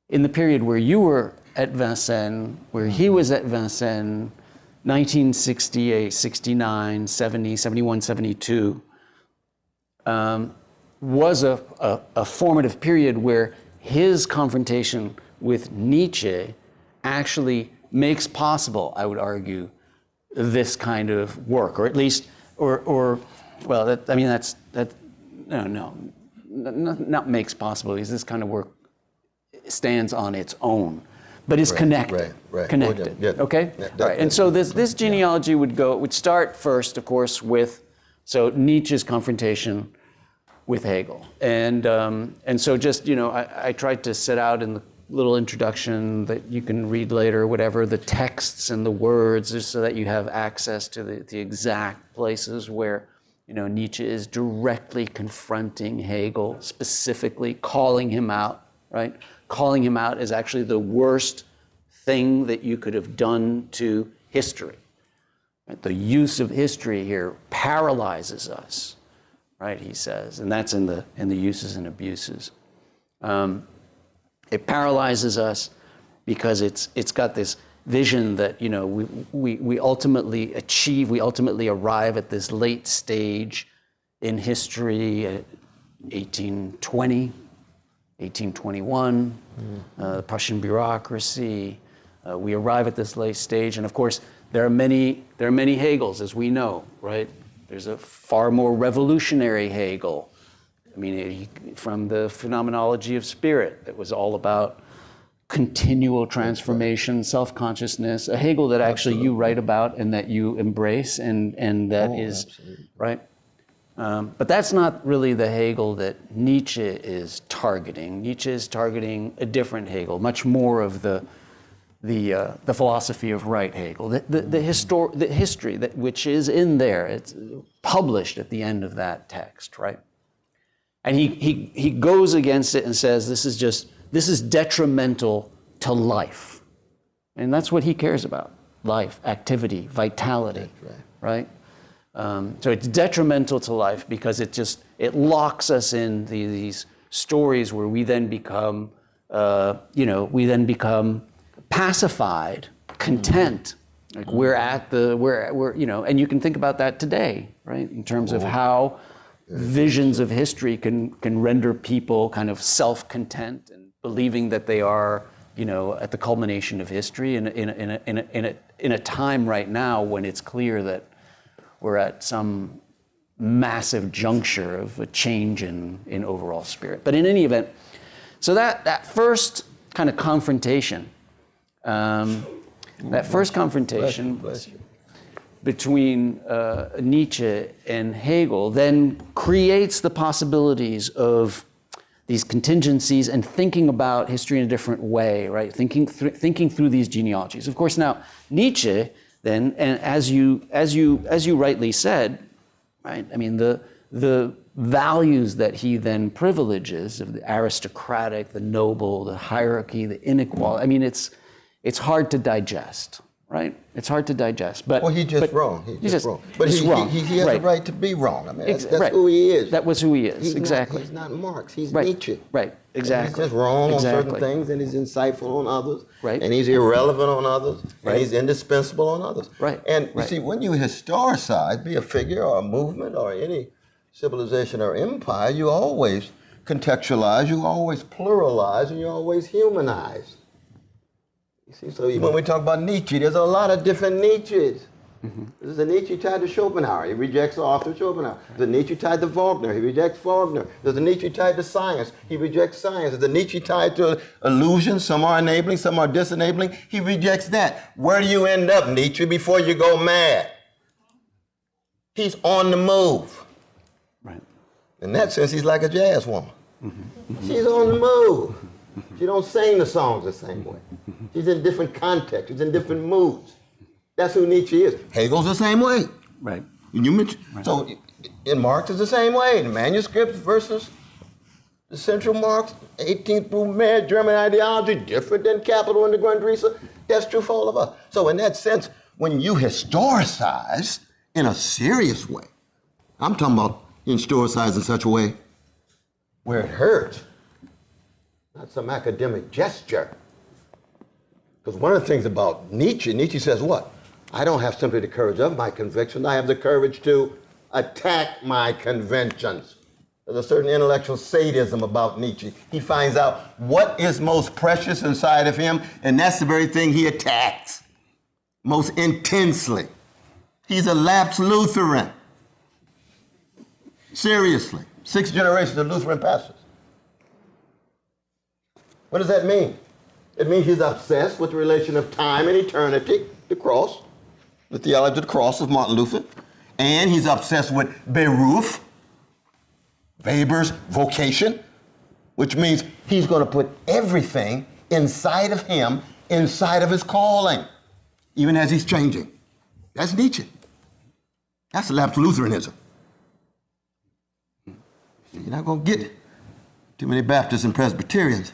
in the period where you were at Vincennes, where he was at Vincennes, 1968, 69, 70, 71, 72, was a formative period where his confrontation with Nietzsche actually makes possible, I would argue, this kind of work, or at least, not makes possible, because this kind of work stands on its own. but is connected. Right. Connected. Yeah. Okay. All right. And so this genealogy would start first, of course, with Nietzsche's confrontation with Hegel, and so just I tried to set out in the little introduction that you can read later, whatever, the texts and the words, just so that you have access to the exact places where Nietzsche is directly confronting Hegel, specifically calling him out, right? Calling him out as actually the worst thing that you could have done to history. Right? The use of history here paralyzes us, right? He says, and that's in the uses and abuses. It paralyzes us because it's got this vision that we ultimately achieve, we ultimately arrive at this late stage in history, 1820, 1821, the Prussian bureaucracy. We arrive at this late stage, and of course there are many Hegels, as we know, right? There's a far more revolutionary Hegel. I mean, from the phenomenology of spirit, that was all about continual transformation, self-consciousness, a Hegel that actually you write about and that you embrace, and that is, absolutely. Right? But that's not really the Hegel that Nietzsche is targeting. Nietzsche is targeting a different Hegel, much more of the philosophy of right Hegel, the history which is in there. It's published at the end of that text, right? And he goes against it and says this is detrimental to life. And that's what he cares about: life, activity, vitality, right? So it's detrimental to life because it locks us in these stories where we then become pacified, content. Like we're and you can think about that today, right? In terms of how visions of history can render people kind of self-content and believing that they are, at the culmination of history in a time right now when it's clear that we're at some massive juncture of a change in overall spirit. But in any event, so that first kind of confrontation, between Nietzsche and Hegel then creates the possibilities of these contingencies and thinking about history in a different way, right? Thinking through these genealogies. Of course, now Nietzsche then, and as you rightly said, right? I mean, the values that he then privileges of the aristocratic, the noble, the hierarchy, the inequality. I mean, it's hard to digest. Right? It's hard to digest. But he's just wrong. He's just wrong. But he has the right to be wrong. I mean, that's who he is. That was who he is. Exactly. He's not Marx. He's Nietzsche. Right. Exactly. And he's just wrong on certain things, and he's insightful on others. Right. And he's irrelevant on others. Right. And he's indispensable on others. Right. And you see, when you historicize, be a figure or a movement or any civilization or empire, you always contextualize, you always pluralize, and you always humanize. You see, so when we talk about Nietzsche, there's a lot of different Nietzsches. Mm-hmm. There's a Nietzsche tied to Schopenhauer. He rejects Arthur Schopenhauer. There's a Nietzsche tied to Wagner. He rejects Wagner. There's a Nietzsche tied to science. He rejects science. There's a Nietzsche tied to illusion. Some are enabling, some are disenabling. He rejects that. Where do you end up, Nietzsche, before you go mad? He's on the move. Right. In that sense, he's like a jazz woman. Mm-hmm. Mm-hmm. She's on the move. She don't sing the songs the same way. She's in different contexts. She's in different moods. That's who Nietzsche is. Hegel's the same way. Right. You mentioned, right. So in Marx is the same way. The manuscripts versus the central Marx, 18th Brumaire, German ideology, different than Capital and the Grundrisse. That's true for all of us. So in that sense, when you historicize in a serious way, I'm talking about historicize in such a way where it hurts. Not some academic gesture. Because one of the things about Nietzsche says what? I don't have simply the courage of my convictions, I have the courage to attack my conventions. There's a certain intellectual sadism about Nietzsche. He finds out what is most precious inside of him, and that's the very thing he attacks most intensely. He's a lapsed Lutheran. Seriously. 6 generations of Lutheran pastors. What does that mean? It means he's obsessed with the relation of time and eternity, the cross, the theology of the cross of Martin Luther. And he's obsessed with Beruf, Weber's vocation, which means he's going to put everything inside of him, inside of his calling, even as he's changing. That's Nietzsche. That's lapsed Lutheranism. You're not going to get too many Baptists and Presbyterians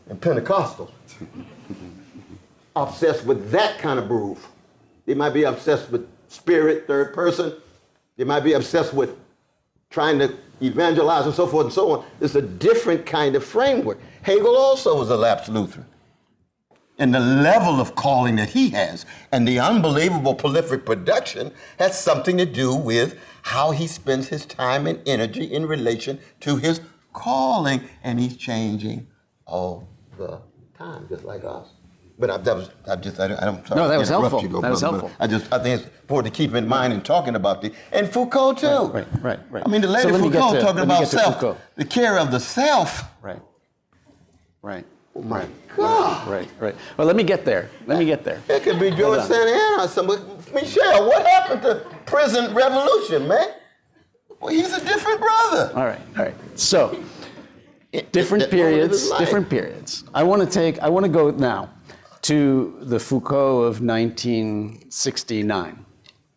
and Pentecostals obsessed with that kind of Beruf. They might be obsessed with spirit, third person. They might be obsessed with trying to evangelize and so forth and so on. It's a different kind of framework. Hegel also was a lapsed Lutheran. And the level of calling that he has and the unbelievable prolific production has something to do with how he spends his time and energy in relation to his calling. And he's changing all the time, just like us. But I don't sorry. No, that was helpful. That was helpful. I think it's important to keep in mind in talking about the, and Foucault too. Right. I mean, the late Foucault talking about self, Foucault. The care of the self. Right. Oh my God. Right. Well, let me get there. It could be George Santa Anna or somebody. Michelle, what happened to prison revolution, man? Well, he's a different brother. All right. So, different periods. I want to go now to the Foucault of 1969.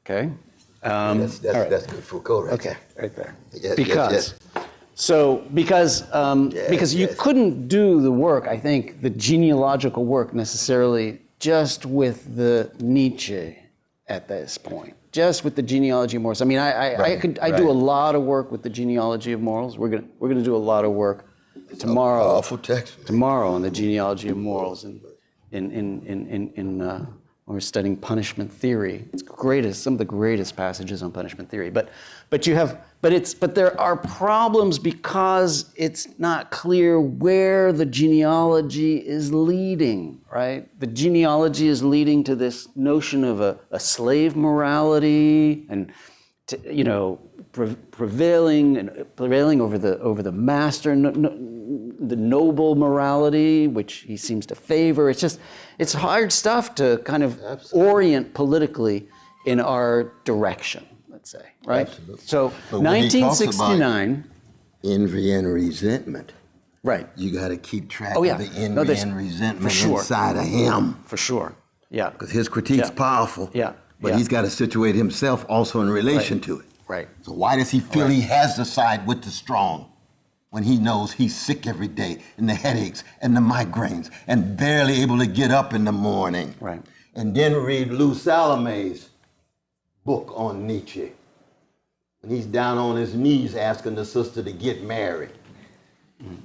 Okay. That's good Foucault, right? Okay, right there. Yes, because you couldn't do the work, I think, the genealogical work necessarily just with the Nietzsche at this point, just with the genealogy of morals. I mean, I do a lot of work with the genealogy of morals. We're gonna do a lot of work tomorrow. Powerful text. Tomorrow on the genealogy of morals and when we're studying punishment theory. It's some of the greatest passages on punishment theory. But there are problems because it's not clear where the genealogy is leading, right? The genealogy is leading to this notion of a slave morality and prevailing over the master, the noble morality, which he seems to favor. It's hard stuff to kind of orient politically in our direction, let's say, right? Absolutely. So 1969. Envy and resentment. Right. You got to keep track of the envy and resentment inside of him. For sure. Yeah. Because his critique's powerful. Yeah. But he's got to situate himself also in relation to it. Right. So why does he feel he has to side with the strong when he knows he's sick every day and the headaches and the migraines and barely able to get up in the morning? Right. And then read Lou Salome's book on Nietzsche. And he's down on his knees asking the sister to get married. And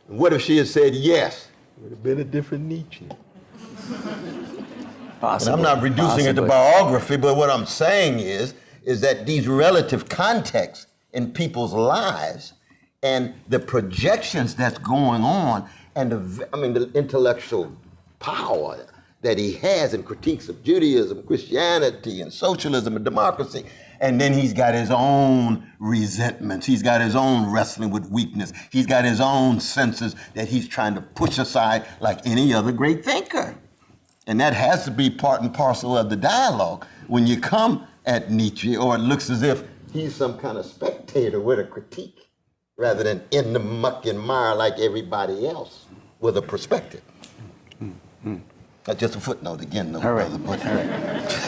what if she had said yes? It would have been a different Nietzsche. Possibly. And I'm not reducing it to biography, but what I'm saying is that these relative contexts in people's lives and the projections that's going on and the intellectual power that he has in critiques of Judaism, Christianity, and socialism and democracy. And then he's got his own resentments. He's got his own wrestling with weakness. He's got his own senses that he's trying to push aside like any other great thinker. And that has to be part and parcel of the dialogue. When you come at Nietzsche, or it looks as if he's some kind of spectator with a critique, rather than in the muck and mire like everybody else with a perspective. That's just a footnote again, though, brother. All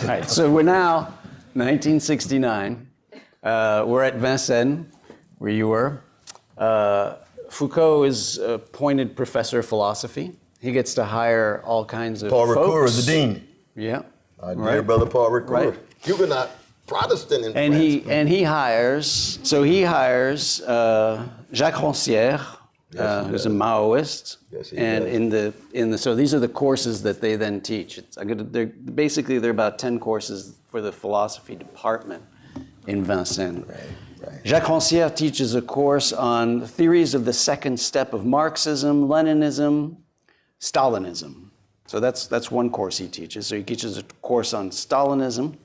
right. So we're now 1969. We're at Vincennes, where you were. Foucault is appointed professor of philosophy. He gets to hire all kinds of Paul folks. Ricoeur is the dean. Yeah. Our dear brother Paul Ricoeur. Right. Huguenot, Protestant in and France. He hires Jacques Rancière, who's a Maoist. Yes, he and does. So these are the courses that they then teach. They're about 10 courses for the philosophy department in Vincennes. Right. Jacques Rancière teaches a course on theories of the second step of Marxism, Leninism, Stalinism. So that's one course he teaches. So he teaches a course on Stalinism.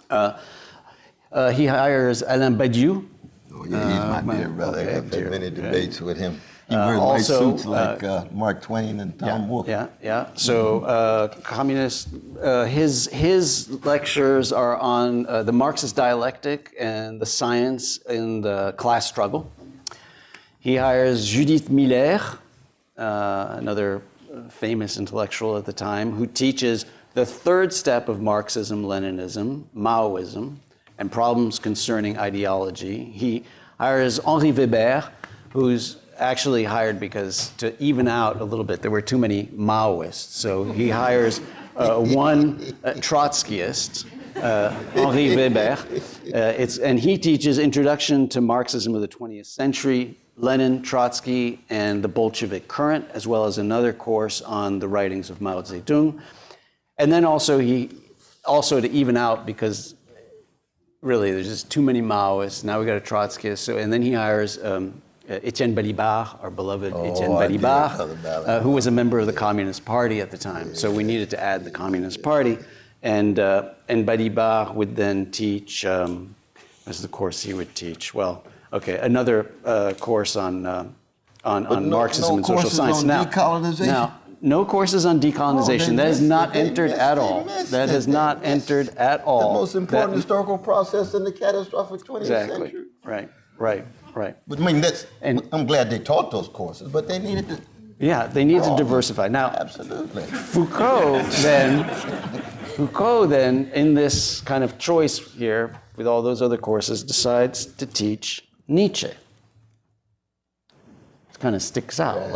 He hires Alain Badiou. Oh, yeah, he's my dear brother. I've had many debates with him. He wears white suits like Mark Twain and Tom Wolfe. Yeah. So communist, his lectures are on the Marxist dialectic and the science in the class struggle. He hires Judith Miller, another famous intellectual at the time, who teaches the third step of Marxism, Leninism, Maoism, and problems concerning ideology. He hires Henri Weber, who's actually hired because to even out a little bit, there were too many Maoists. So he hires one Trotskyist, Henri Weber, and he teaches Introduction to Marxism of the 20th Century, Lenin, Trotsky, and the Bolshevik Current, as well as another course on the writings of Mao Zedong. And then also to even out, because really there's just too many Maoists, now we got a Trotskyist, and then he hires Etienne Balibar, our beloved Etienne Balibar, who was a member of the Communist Party at the time. So we needed to add the Communist Party. And Balibar would then teach, as the course he would teach, well, okay, another course on Marxism and social science. Now, no courses on decolonization. That has not entered at all. That has not entered at all. The most important historical process in the catastrophic 20th century. Right. But I mean, I'm glad they taught those courses, but they needed to. Yeah, they need to diversify. Now, absolutely. Foucault then, in this kind of choice here, with all those other courses, decides to teach Nietzsche. It kind of sticks out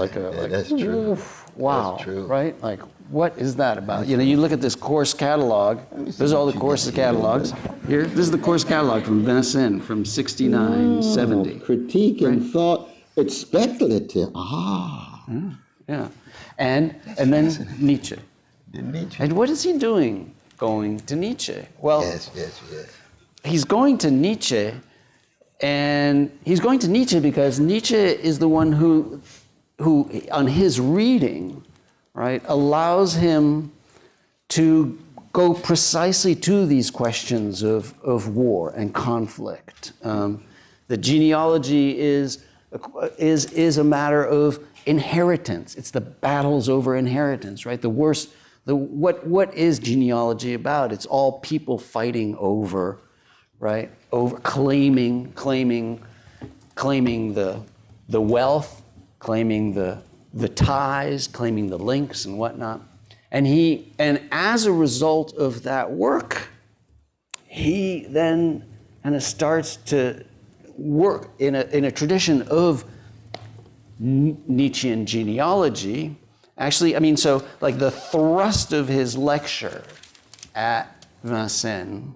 that's true. Wow, that's true. Right? Like, what is that about? You know, you look at this course catalog. There's all the course catalogs. Here, this is the course catalog from Vincennes from 69, 70. Critique and thought. It's speculative. Yeah. And then Nietzsche. And what is he doing going to Nietzsche? Well, yes. He's going to Nietzsche, and he's going to Nietzsche because Nietzsche is the one who on his reading, right, allows him to go precisely to these questions of war and conflict. The genealogy is a matter of inheritance. It's the battles over inheritance, right? What is genealogy about? It's all people fighting over, right? Over claiming the wealth, claiming the ties, claiming the links and whatnot. And as a result of that work, he then kind of starts to work in a tradition of Nietzschean genealogy. Actually, I mean, so like the thrust of his lecture at Vincennes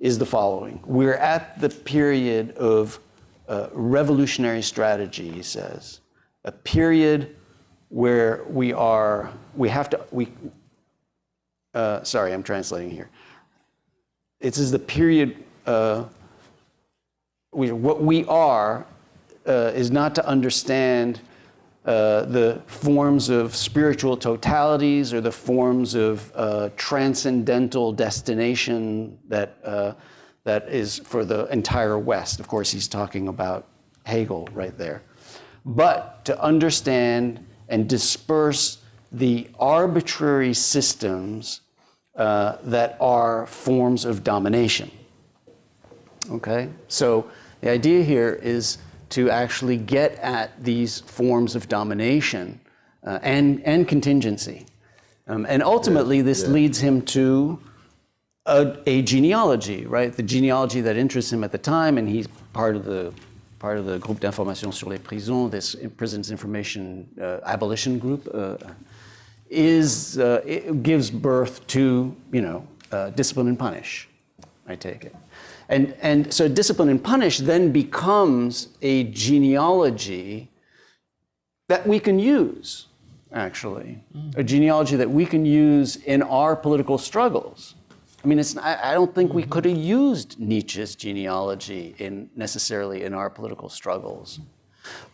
is the following. We're at the period of revolutionary strategy, he says. A period where sorry, I'm translating here. It is the period, what we are is not to understand the forms of spiritual totalities or the forms of transcendental destination that is for the entire West. Of course, he's talking about Hegel right there. But to understand and disperse the arbitrary systems that are forms of domination. Okay? So the idea here is to actually get at these forms of domination and contingency. And ultimately, this leads him to a genealogy, right? The genealogy that interests him at the time, and he's part of the Groupe d'Information sur les Prisons, this prisons information abolition group, it gives birth to, Discipline and Punish, I take it. And so Discipline and Punish then becomes a genealogy that we can use, actually. A genealogy that we can use in our political struggles. I mean, I don't think we could have used Nietzsche's genealogy necessarily in our political struggles.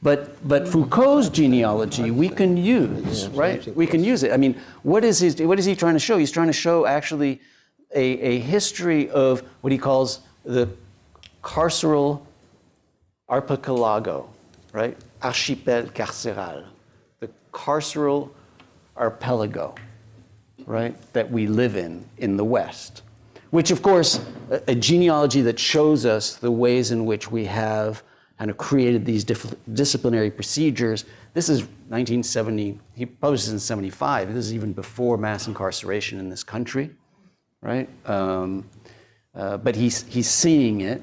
But Foucault's genealogy we can use, right? We can use it. I mean, what is he trying to show? He's trying to show actually a history of what he calls the carceral archipelago, right? archipel carcéral, the carceral archipelago, right, that we live in the West. Which, of course, a genealogy that shows us the ways in which we have kind of created these disciplinary procedures. This is 1970, he published this in 75. This is even before mass incarceration in this country, right? But he's seeing it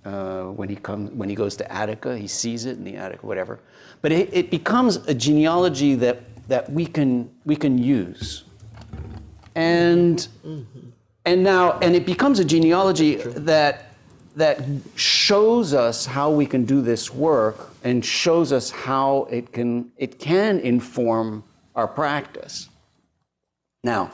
when he goes to Attica. He sees it in the Attica, whatever. But it becomes a genealogy that we can use, and it becomes a genealogy that shows us how we can do this work and shows us how it can inform our practice. Now,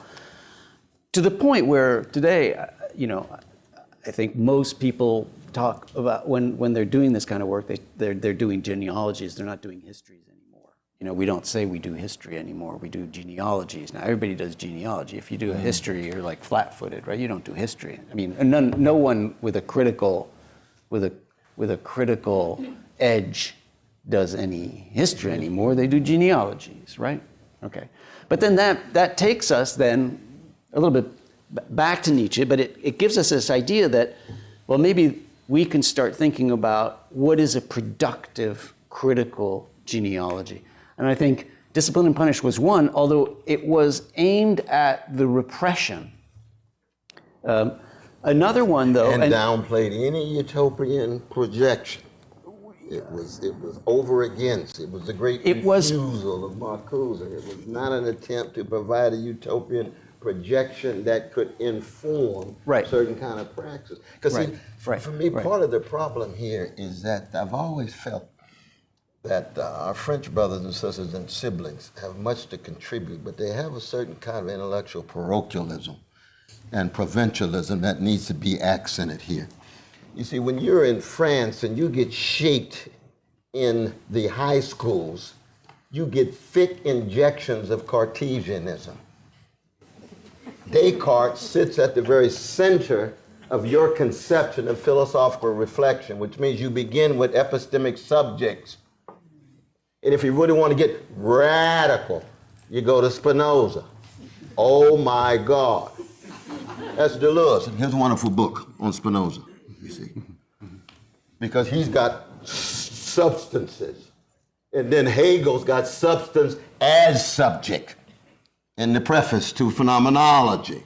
to the point where today, I think most people talk about when they're doing this kind of work, they're doing genealogies. They're not doing histories anymore. We don't say we do history anymore. We do genealogies. Now everybody does genealogy. If you do a history, you're like flat-footed, right? You don't do history. I mean, no one with a critical edge does any history anymore. They do genealogies, right? Okay. But then that takes us then a little bit back to Nietzsche, but it gives us this idea that, well, maybe we can start thinking about what is a productive, critical genealogy. And I think Discipline and Punish was one, although it was aimed at the repression. Another one, though, and downplayed any utopian projection. It was over against. It was a great refusal of Marcuse. It was not an attempt to provide a utopian projection that could inform certain kind of practice. Because for me, part of the problem here is that I've always felt that our French brothers and sisters and siblings have much to contribute, but they have a certain kind of intellectual parochialism and provincialism that needs to be accented here. You see, when you're in France and you get shaped in the high schools, you get thick injections of Cartesianism. Descartes sits at the very center of your conception of philosophical reflection, which means you begin with epistemic subjects. And if you really want to get radical, you go to Spinoza. Oh my God. That's Deleuze. And here's a wonderful book on Spinoza, you see. Because he's got substances. And then Hegel's got substance as subject in the preface to Phenomenology.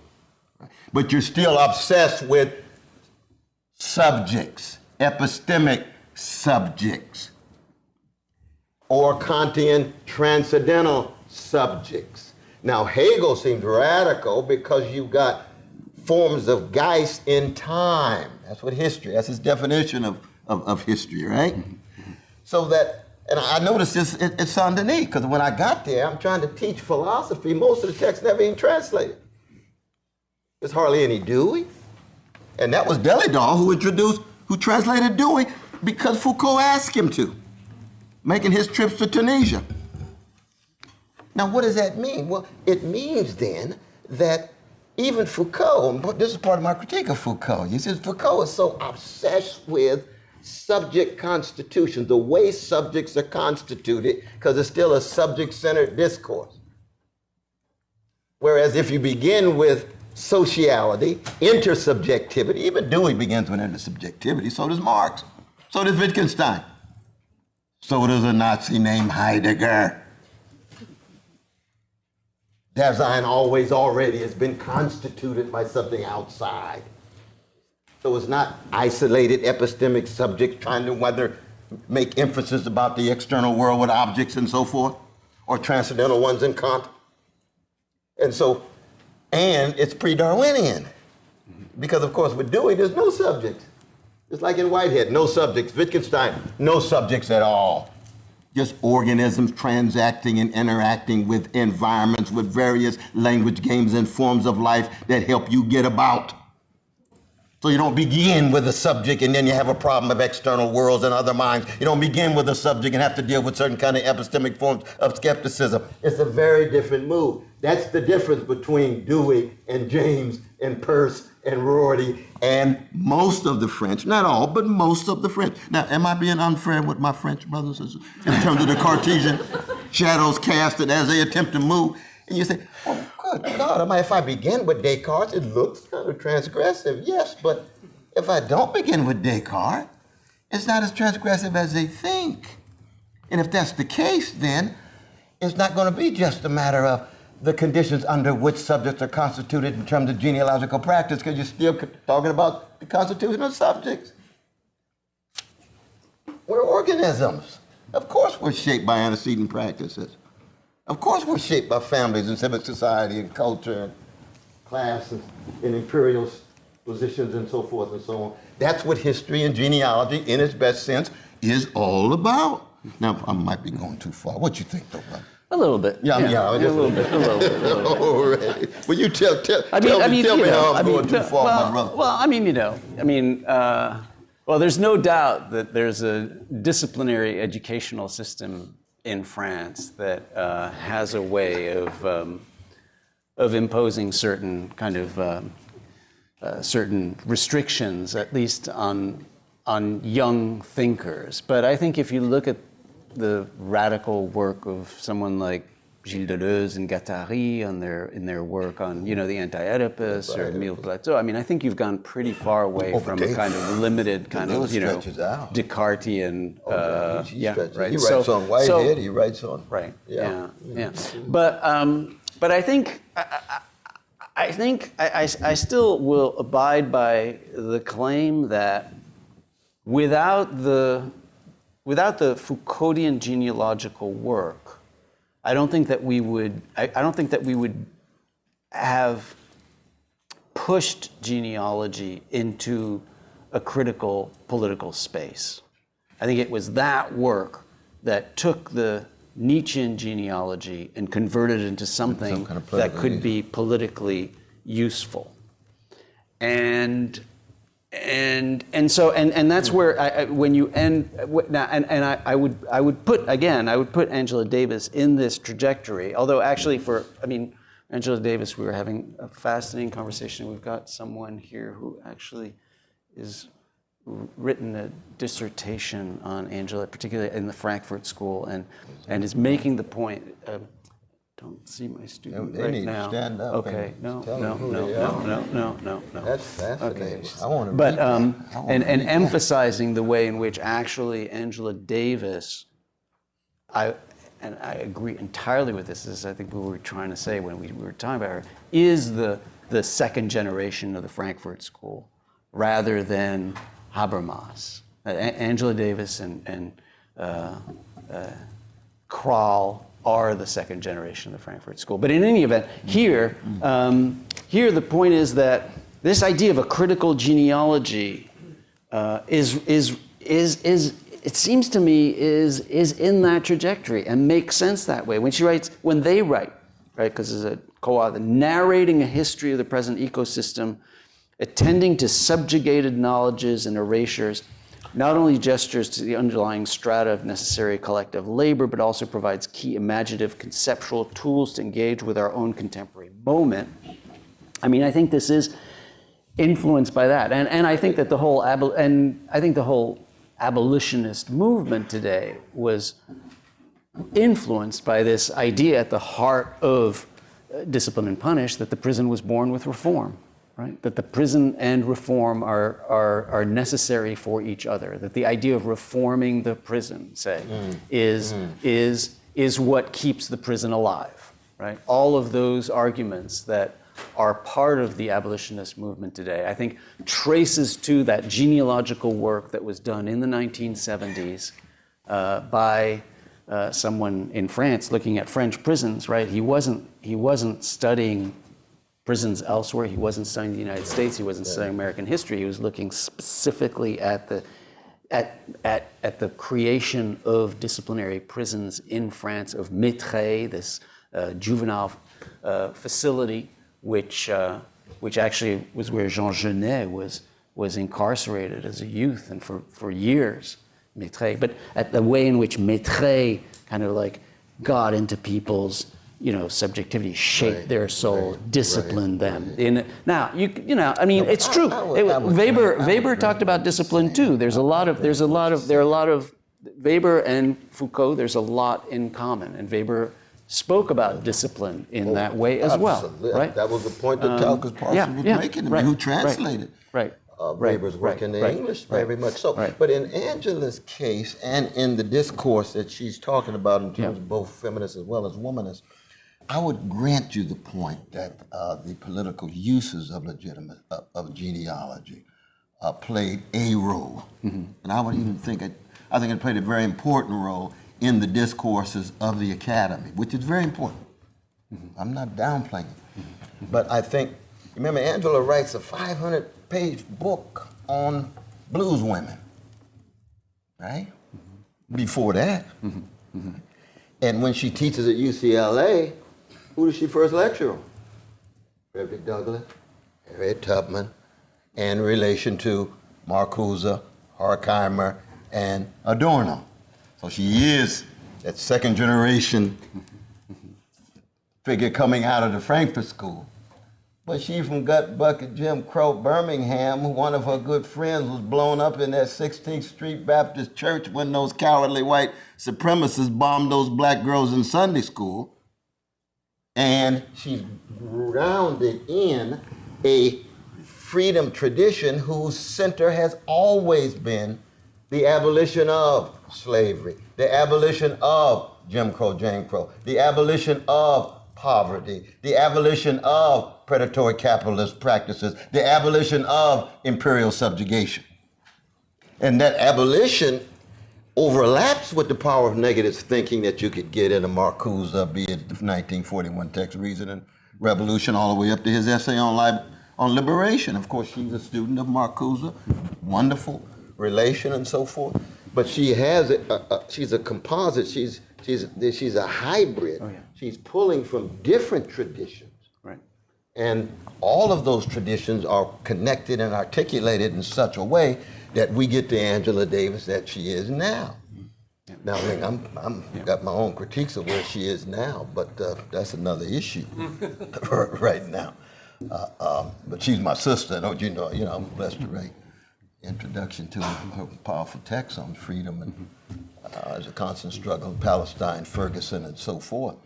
But you're still obsessed with subjects, epistemic subjects, or Kantian transcendental subjects. Now, Hegel seems radical because you've got forms of Geist in time. That's what history, that's his definition of history, right? So that, and I noticed this at Saint Denis, because when I got there, I'm trying to teach philosophy. Most of the text never even translated. There's hardly any Dewey. And that was Derrida who translated Dewey because Foucault asked him to, making his trips to Tunisia. Now, what does that mean? Well, it means then that even Foucault, and this is part of my critique of Foucault, he says Foucault is so obsessed with subject constitution, the way subjects are constituted, because it's still a subject-centered discourse. Whereas if you begin with sociality, intersubjectivity, even Dewey begins with intersubjectivity, so does Marx, so does Wittgenstein, so does a Nazi named Heidegger. Dasein always already has been constituted by something outside. So it's not isolated epistemic subjects trying to make emphasis about the external world with objects and so forth, or transcendental ones in Kant. And it's pre-Darwinian. Because of course with Dewey, there's no subjects. It's like in Whitehead, no subjects. Wittgenstein, no subjects at all. Just organisms transacting and interacting with environments, with various language games and forms of life that help you get about. So you don't begin with a subject and then you have a problem of external worlds and other minds. You don't begin with a subject and have to deal with certain kind of epistemic forms of skepticism. It's a very different move. That's the difference between Dewey and James and Peirce and Rorty and most of the French, not all, but most of the French. Now, am I being unfair with my French brothers and sisters in terms of the Cartesian shadows casted as they attempt to move? And you say, oh, good God, if I begin with Descartes, it looks kind of transgressive, yes, but if I don't begin with Descartes, it's not as transgressive as they think. And if that's the case, then it's not going to be just a matter of the conditions under which subjects are constituted in terms of genealogical practice, because you're still talking about the constitution of subjects. We're organisms. Of course we're shaped by antecedent practices. Of course we're shaped by families and civic society and culture and class and imperial positions and so forth and so on. That's what history and genealogy, in its best sense, is all about. Now, I might be going too far. What you think, though, brother? A little bit. Yeah, a little bit. All right. Well, you tell me how I'm going too far, my brother. Well, there's no doubt that there's a disciplinary educational system in France that has a way of imposing certain kind of certain restrictions, at least on young thinkers. But I think if you look at the radical work of someone like Gilles Deleuze and Guattari in their work on, the Anti-Oedipus or Mille Plateau, I think you've gone pretty far away from a kind of limited kind of, Descartesian, He right. He writes on Whitehead. He writes on yeah. But I think I still will abide by the claim that without the Foucauldian genealogical work, I don't think that we would have pushed genealogy into a critical political space. I think it was that work that took the Nietzschean genealogy and converted it into something that could be politically useful. And that's where I would put Angela Davis in this trajectory. Although actually Angela Davis, we were having a fascinating conversation. We've got someone here who actually is written a dissertation on Angela, particularly in the Frankfurt School, and is making the point. Don't see my student they right need now. To stand up. Okay, no. That's fascinating. Okay. I want to. But and emphasizing the way in which actually Angela Davis, I agree entirely with this. This is, I think, what we were trying to say when we were talking about her, is the second generation of the Frankfurt School, rather than Habermas. Angela Davis and Krall are the second generation of the Frankfurt School. But in any event, here the point is that this idea of a critical genealogy is it seems to me is in that trajectory and makes sense that way. When they write, right, because as a co-author, narrating a history of the present ecosystem, attending to subjugated knowledges and erasures, not only gestures to the underlying strata of necessary collective labor, but also provides key imaginative conceptual tools to engage with our own contemporary moment. I think this is influenced by that. And I think that the whole abolitionist movement today was influenced by this idea at the heart of Discipline and Punish, that the prison was born with reform. Right? That the prison and reform are necessary for each other. That the idea of reforming the prison, say, is what keeps the prison alive. Right? All of those arguments that are part of the abolitionist movement today, I think, traces to that genealogical work that was done in the 1970s by someone in France looking at French prisons. Right? He wasn't studying prisons elsewhere. He wasn't studying the United States. He wasn't studying American history. He was looking specifically at the creation of disciplinary prisons in France, of Maître, this juvenile facility, which actually was where Jean Genet was incarcerated as a youth and for years. Maître, but at the way in which Maître kind of like got into people's subjectivity shaped Right, their soul, right, disciplined right, them. right. Now, it's true. Weber talked about discipline too. There are a lot of Weber and Foucault. There's a lot in common, and Weber spoke about discipline in that way as well. Right? That was the point that Talcott Parsons was making, who translated Weber's work into English very much so. Right. But in Angela's case, and in the discourse that she's talking about in terms of both feminists as well as womanists, I would grant you the point that the political uses of genealogy played a role, and I would even think it played a very important role in the discourses of the academy, which is very important. I'm not downplaying it, but I think, remember, Angela writes a 500-page book on blues women, right? Before that, and when she teaches at UCLA, who does she first lecture on? Frederick Douglass, Harriet Tubman, and in relation to Marcuse, Horkheimer, and Adorno. So she is that second generation figure coming out of the Frankfurt School. But she from Gut Bucket Jim Crow, Birmingham. One of her good friends was blown up in that 16th Street Baptist Church when those cowardly white supremacists bombed those black girls in Sunday school. And she's grounded in a freedom tradition whose center has always been the abolition of slavery, the abolition of Jim Crow, the abolition of poverty, the abolition of predatory capitalist practices, the abolition of imperial subjugation. And that abolition overlaps with the power of negative thinking that you could get in a Marcuse, be it the 1941 text, Reason and Revolution, all the way up to his essay on liberation. Of course, she's a student of Marcuse, wonderful relation and so forth. But she has she's a composite. She's a hybrid. Oh, yeah. She's pulling from different traditions. Right. And all of those traditions are connected and articulated in such a way that we get the Angela Davis that she is now. Yeah. Now, I mean, I'm got my own critiques of where she is now, but that's another issue right now. But she's my sister, don't you know? You know, I'm blessed to write introduction to her powerful text on freedom and as a constant struggle in Palestine, Ferguson, and so forth.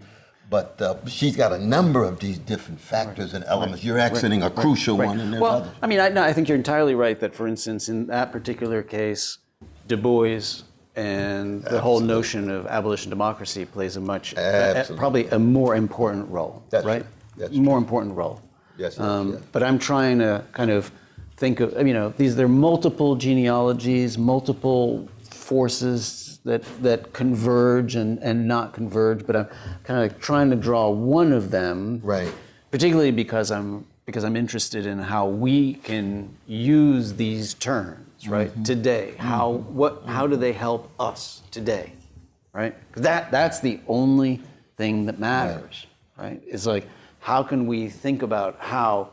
But she's got a number of these different factors and elements. You're accenting a crucial one, and there's others. I mean, I think you're entirely right that, for instance, in that particular case, Du Bois and the whole notion of abolition democracy plays a much, probably a more important role, right? That's more important role. Yes, But I'm trying to kind of think of, there are multiple genealogies, multiple forces that converge and not converge, but I'm kind of trying to draw one of them, right? Particularly because I'm interested in how we can use these terms, right? Today, how do they help us today, right? That's the only thing that matters, right? It's like, how can we think about how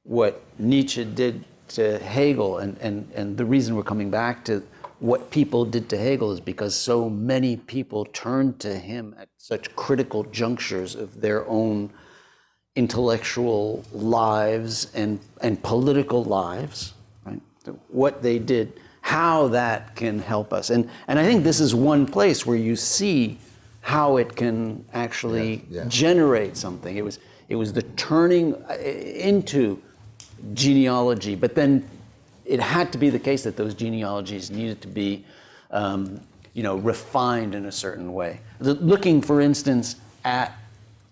what Nietzsche did to Hegel, and the reason we're coming back to what people did to Hegel is because so many people turned to him at such critical junctures of their own intellectual lives and political lives, right? What they did, how that can help us. And I think this is one place where you see how it can actually generate something. It was the turning into genealogy, but then it had to be the case that those genealogies needed to be, refined in a certain way. Looking, for instance, at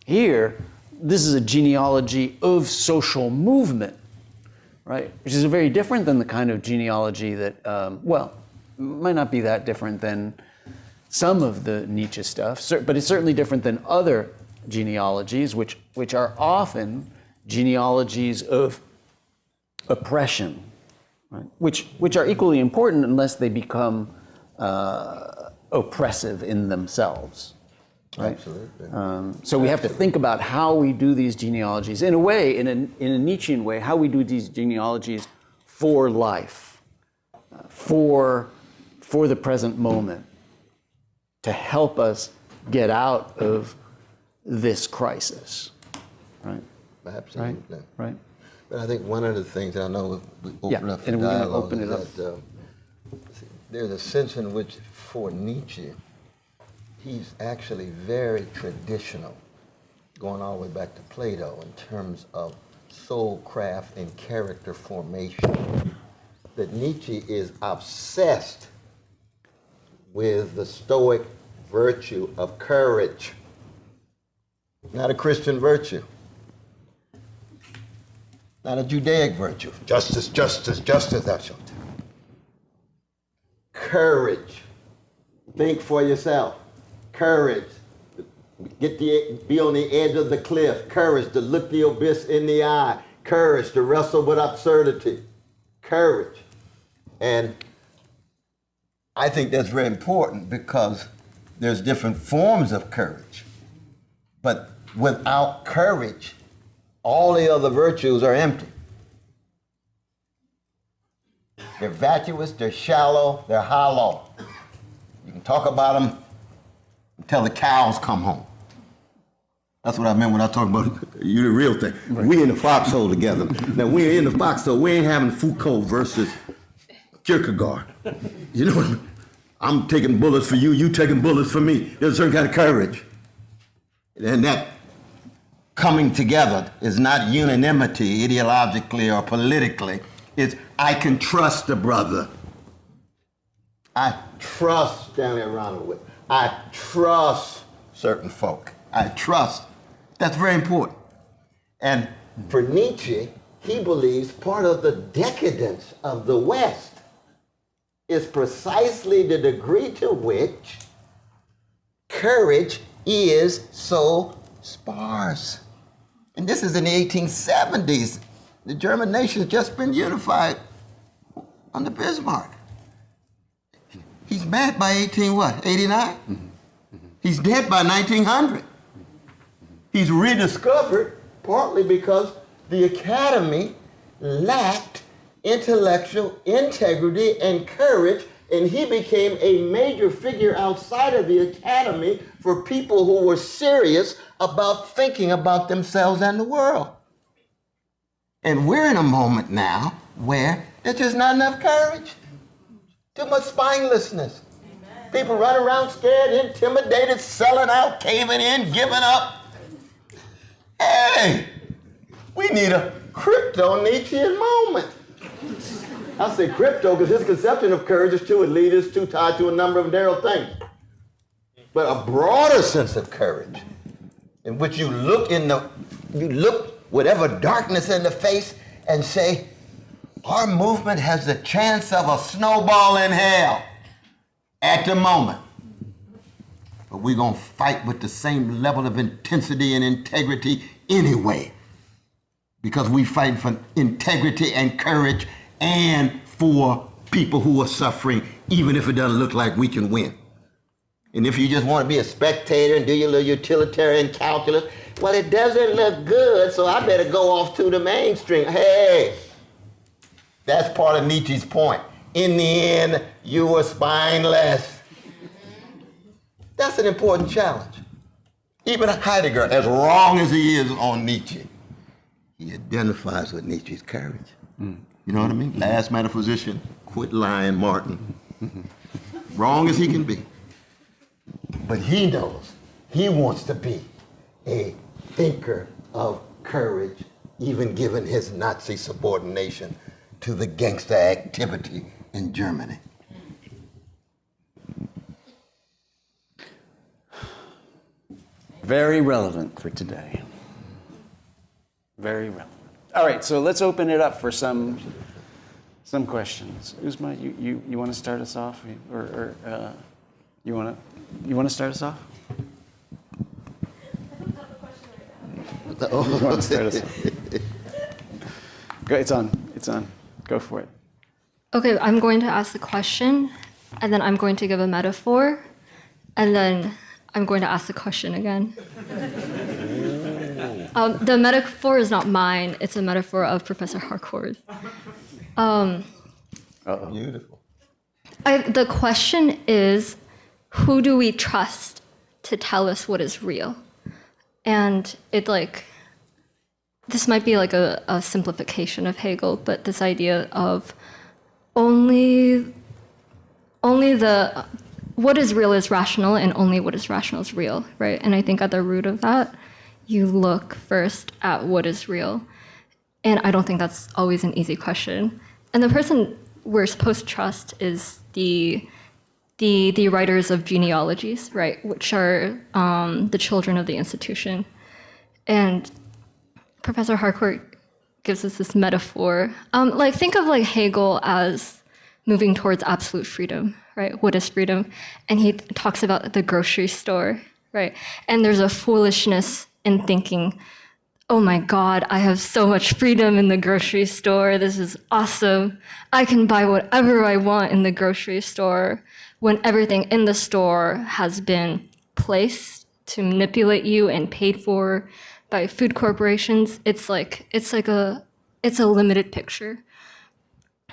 here, this is a genealogy of social movement, right? Which is very different than the kind of genealogy that, might not be that different than some of the Nietzsche stuff, but it's certainly different than other genealogies, which are often genealogies of oppression, right? Which are equally important unless they become oppressive in themselves. Right? Absolutely. So we have to think about how we do these genealogies in a way, in a Nietzschean way, how we do these genealogies for life, for the present moment, to help us get out of this crisis, right? Absolutely. Right. But I think one of the things, I know we open up for and we're going to dialogue, open it up. is that there's a sense in which for Nietzsche, he's actually very traditional, going all the way back to Plato in terms of soul craft and character formation. That Nietzsche is obsessed with the Stoic virtue of courage, not a Christian virtue, not a Judaic virtue. Justice, justice, justice, thou shalt. Courage. Think for yourself. Courage. Be on the edge of the cliff. Courage to look the abyss in the eye. Courage to wrestle with absurdity. Courage. And I think that's very important because there's different forms of courage. But without courage, all the other virtues are empty. They're vacuous, they're shallow, they're hollow. You can talk about them until the cows come home. That's what I meant when I talk about you the real thing. Right. We in the foxhole together. Now we're in the foxhole. We ain't having Foucault versus Kierkegaard. You know, I'm taking bullets for you, you taking bullets for me. There's a certain kind of courage. And that coming together is not unanimity ideologically or politically. It's I can trust the brother. I trust Stanley Aronowitz. I trust certain folk. I trust. That's very important. And for Nietzsche, he believes part of the decadence of the West is precisely the degree to which courage is so sparse. And this is in the 1870s. The German nation has just been unified under Bismarck. He's mad by 89? Mm-hmm. He's dead by 1900. He's rediscovered partly because the academy lacked intellectual integrity and courage, and he became a major figure outside of the academy for people who were serious about thinking about themselves and the world. And we're in a moment now where there's just not enough courage. Too much spinelessness. Amen. People run around scared, intimidated, selling out, caving in, giving up. Hey, we need a crypto-Nietzschean moment. I say crypto because his conception of courage is too elitist, too tied to a number of narrow things. But a broader sense of courage in which you look whatever darkness in the face and say, our movement has the chance of a snowball in hell at the moment. But we're going to fight with the same level of intensity and integrity anyway. Because we fight for integrity and courage and for people who are suffering, even if it doesn't look like we can win. And if you just want to be a spectator and do your little utilitarian calculus, well, it doesn't look good, so I better go off to the mainstream. Hey, that's part of Nietzsche's point. In the end, you were spineless. That's an important challenge. Even Heidegger, as wrong as he is on Nietzsche, he identifies with Nietzsche's courage. Mm. You know what I mean? Mm-hmm. Last metaphysician, quit lying, Martin. Mm-hmm. Wrong as he can be. But he knows he wants to be a thinker of courage, even given his Nazi subordination to the gangster activity in Germany. Very relevant for today. Very relevant. All right, so let's open it up for some questions. Uzma, you want to start us off, or you want to start us off? You want to start us off? Go, it's on. Go for it. Okay, I'm going to ask the question, and then I'm going to give a metaphor, and then I'm going to ask the question again. The metaphor is not mine. It's a metaphor of Professor Harcourt. Beautiful. The question is, who do we trust to tell us what is real? And it like, this might be like a simplification of Hegel, but this idea of only the, what is real is rational and only what is rational is real, right? And I think at the root of that, you look first at what is real. And I don't think that's always an easy question. And the person we're supposed to trust is the writers of genealogies, right, which are the children of the institution. And Professor Harcourt gives us this metaphor. Like, think of like Hegel as moving towards absolute freedom, right? What is freedom? And he talks about the grocery store, right? And there's a foolishness in thinking, oh my God, I have so much freedom in the grocery store. This is awesome. I can buy whatever I want in the grocery store, when everything in the store has been placed to manipulate you and paid for by food corporations. It's a limited picture,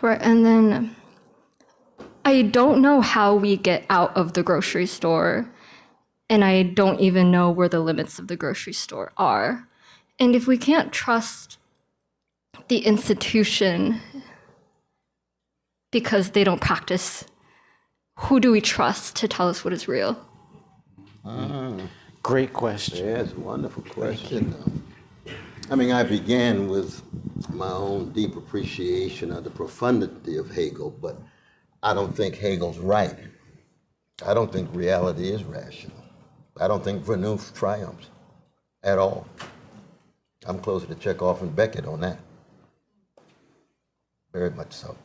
right? And then I don't know how we get out of the grocery store, and I don't even know where the limits of the grocery store are. And if we can't trust the institution because they don't practice, who do we trust to tell us what is real? Great question. Yeah, it's a wonderful question. I mean, I began with my own deep appreciation of the profundity of Hegel, but I don't think Hegel's right. I don't think reality is rational. I don't think Vernunft triumphs at all. I'm closer to Chekhov and Beckett on that. Very much so.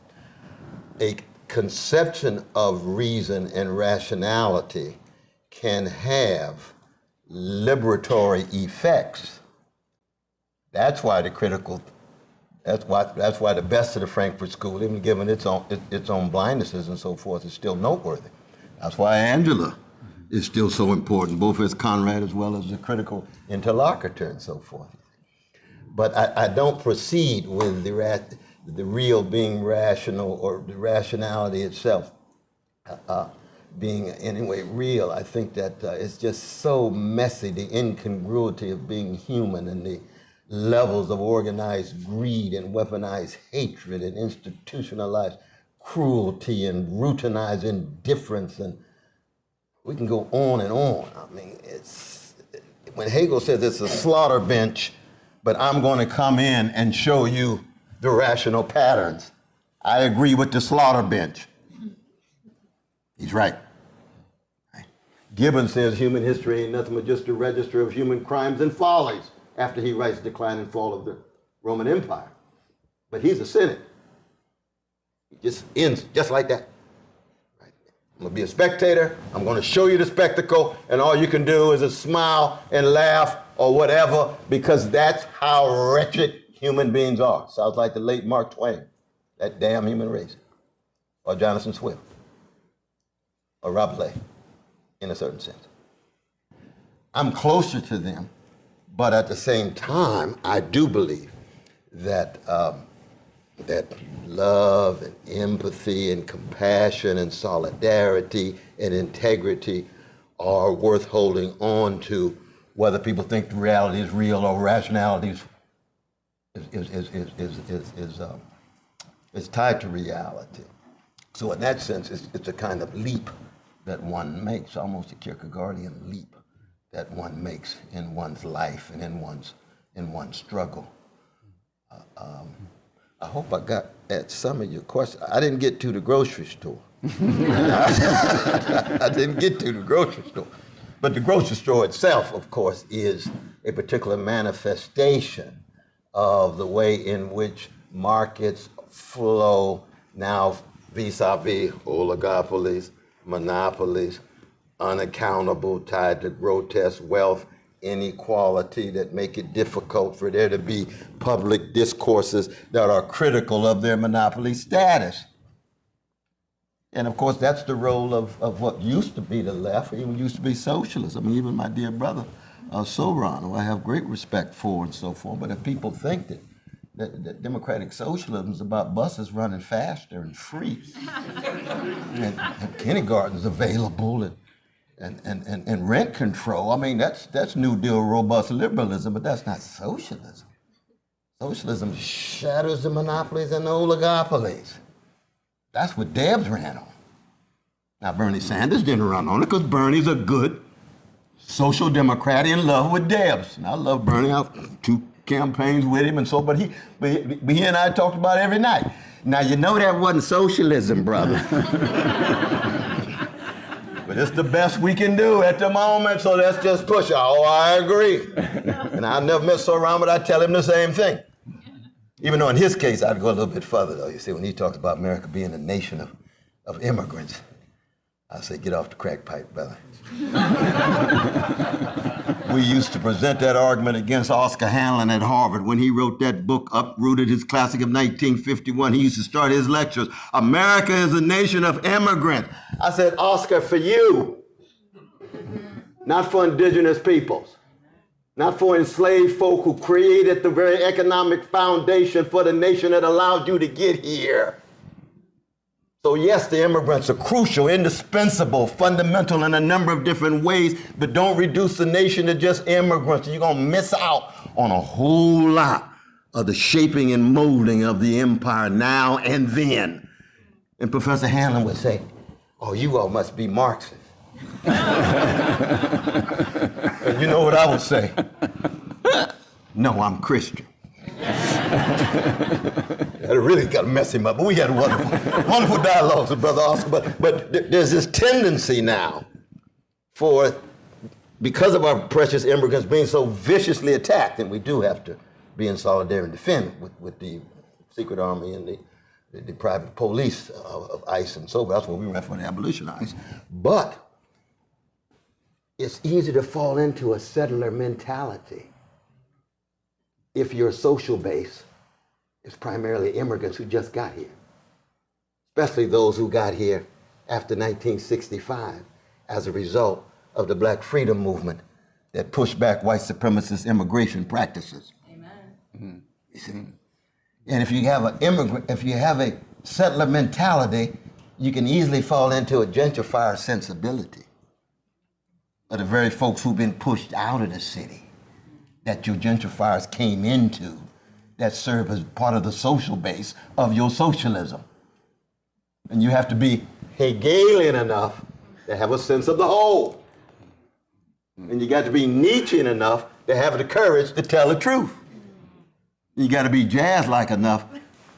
A conception of reason and rationality can have liberatory effects. That's why the best of the Frankfurt School, even given its own blindnesses and so forth, is still noteworthy. That's why Angela is still so important, both as Conrad as well as a critical interlocutor and so forth. But I don't proceed with the real being rational or the rationality itself being in any way real. I think that it's just so messy, the incongruity of being human and the levels of organized greed and weaponized hatred and institutionalized cruelty and routinized indifference, and we can go on and on. I mean, it's when Hegel says it's a slaughter bench, but I'm going to come in and show you the rational patterns. I agree with the slaughter bench. He's right. Gibbon says human history ain't nothing but just a register of human crimes and follies after he writes Decline and Fall of the Roman Empire. But he's a cynic. He just ends just like that. Right. I'm going to be a spectator. I'm going to show you the spectacle, and all you can do is just smile and laugh or whatever, because that's how wretched human beings are. Sounds like the late Mark Twain, that damn human race, or Jonathan Swift, or Rabelais, in a certain sense. I'm closer to them, but at the same time, I do believe that that love and empathy and compassion and solidarity and integrity are worth holding on to, whether people think the reality is real or rationality is tied to reality. So in that sense, it's a kind of leap that one makes, almost a Kierkegaardian leap that one makes in one's life and in one's struggle. I hope I got at some of your questions. I didn't get to the grocery store. I didn't get to the grocery store. But the grocery store itself, of course, is a particular manifestation of the way in which markets flow now vis-a-vis oligopolies, monopolies, unaccountable, tied to grotesque wealth, inequality that make it difficult for there to be public discourses that are critical of their monopoly status. And of course, that's the role of what used to be the left, or even used to be socialism. I mean, even my dear brother, Soran, who I have great respect for and so forth, but if people think that democratic socialism is about buses running faster and free, and kindergartens available, and and rent control. I mean, that's New Deal robust liberalism, but that's not socialism. Socialism shatters the monopolies and the oligopolies. That's what Debs ran on. Now, Bernie Sanders didn't run on it because Bernie's a good social democrat in love with Debs. And I love Bernie. I've 2 campaigns with him and so, but he and I talked about it every night. Now, you know that wasn't socialism, brother. But it's the best we can do at the moment, so let's just push it. Oh, I agree. And I've never met so around, but I tell him the same thing. Even though in his case, I'd go a little bit further, though. You see, when he talks about America being a nation of immigrants, I say, get off the crack pipe, brother. We used to present that argument against Oscar Hamlin at Harvard when he wrote that book, Uprooted, his classic of 1951. He used to start his lectures, America is a nation of immigrants. I said, Oscar, for you, not for indigenous peoples. Not for enslaved folk who created the very economic foundation for the nation that allowed you to get here. So yes, the immigrants are crucial, indispensable, fundamental in a number of different ways, but don't reduce the nation to just immigrants. You're gonna miss out on a whole lot of the shaping and molding of the empire now and then. And Professor Hamlin would say, oh, you all must be Marxists. And you know what I would say? No, I'm Christian. That really got to mess him up, but we had wonderful dialogues with Brother Oscar. But there's this tendency now for, because of our precious immigrants being so viciously attacked, and we do have to be in solidarity and defend with the secret army and the private police of ICE and so forth. That's what we ran for, the abolition of ICE. But it's easy to fall into a settler mentality if your social base is primarily immigrants who just got here, especially those who got here after 1965 as a result of the Black freedom movement that pushed back white supremacist immigration practices. Amen. Mm-hmm. You see? And if you have a settler mentality, you can easily fall into a gentrifier sensibility of the very folks who've been pushed out of the city that your gentrifiers came into that serve as part of the social base of your socialism. And you have to be Hegelian enough to have a sense of the whole. And you got to be Nietzschean enough to have the courage to tell the truth. You got to be jazz-like enough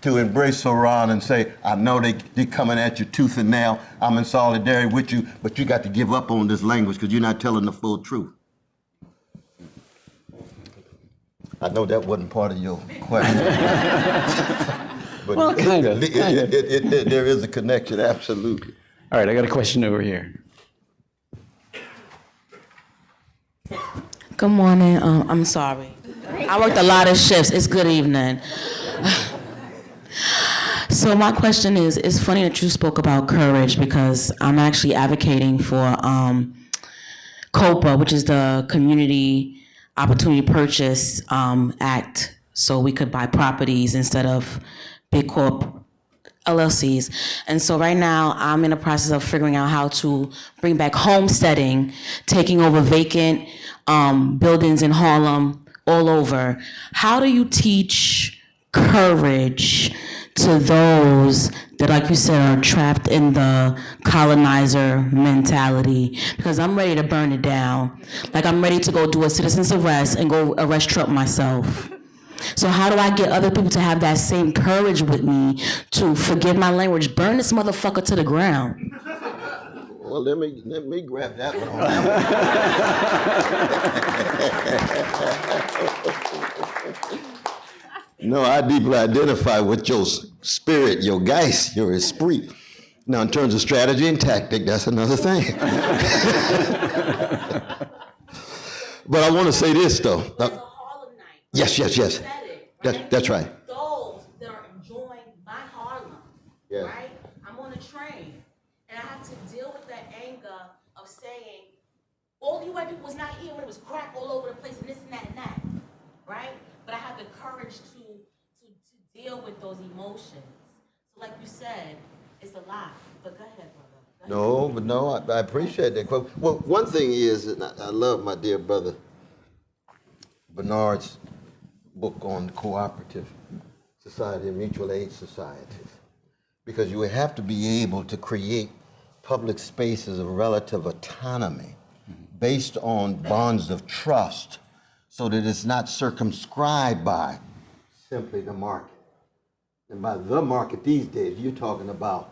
to embrace Soran and say, I know they're coming at you tooth and nail. I'm in solidarity with you, but you got to give up on this language because you're not telling the full truth. I know that wasn't part of your question. But well, kind of. There is a connection, absolutely. All right, I got a question over here. Good morning. I'm sorry. I worked a lot of shifts. It's good evening. So my question is, it's funny that you spoke about courage because I'm actually advocating for COPA, which is the Community Opportunity Purchase Act, so we could buy properties instead of big corp LLCs. And so right now I'm in the process of figuring out how to bring back homesteading, taking over vacant buildings in Harlem, all over. How do you teach courage to those that, like you said, are trapped in the colonizer mentality? Because I'm ready to burn it down. Like, I'm ready to go do a citizen's arrest and go arrest Trump myself. So how do I get other people to have that same courage with me to forgive my language, burn this motherfucker to the ground? Well, let me grab that one. No, I deeply identify with your spirit, your geist, your esprit. Now, in terms of strategy and tactic, that's another thing. But I want to say this, though. Yes. That's right. Those that are enjoying my Harlem, yeah. Right? I'm on a train, and I have to deal with that anger of saying, all you white people was not here when it was crack all over the place and this and that, right? But I have the courage to deal with those emotions. So like you said, it's a lot, but go ahead, brother. No, but no, I appreciate that quote. Well, one thing is, and I love my dear brother Bernard's book on cooperative society and mutual aid societies, because you would have to be able to create public spaces of relative autonomy based on bonds of trust so that it's not circumscribed by simply the market. And by the market these days, you're talking about,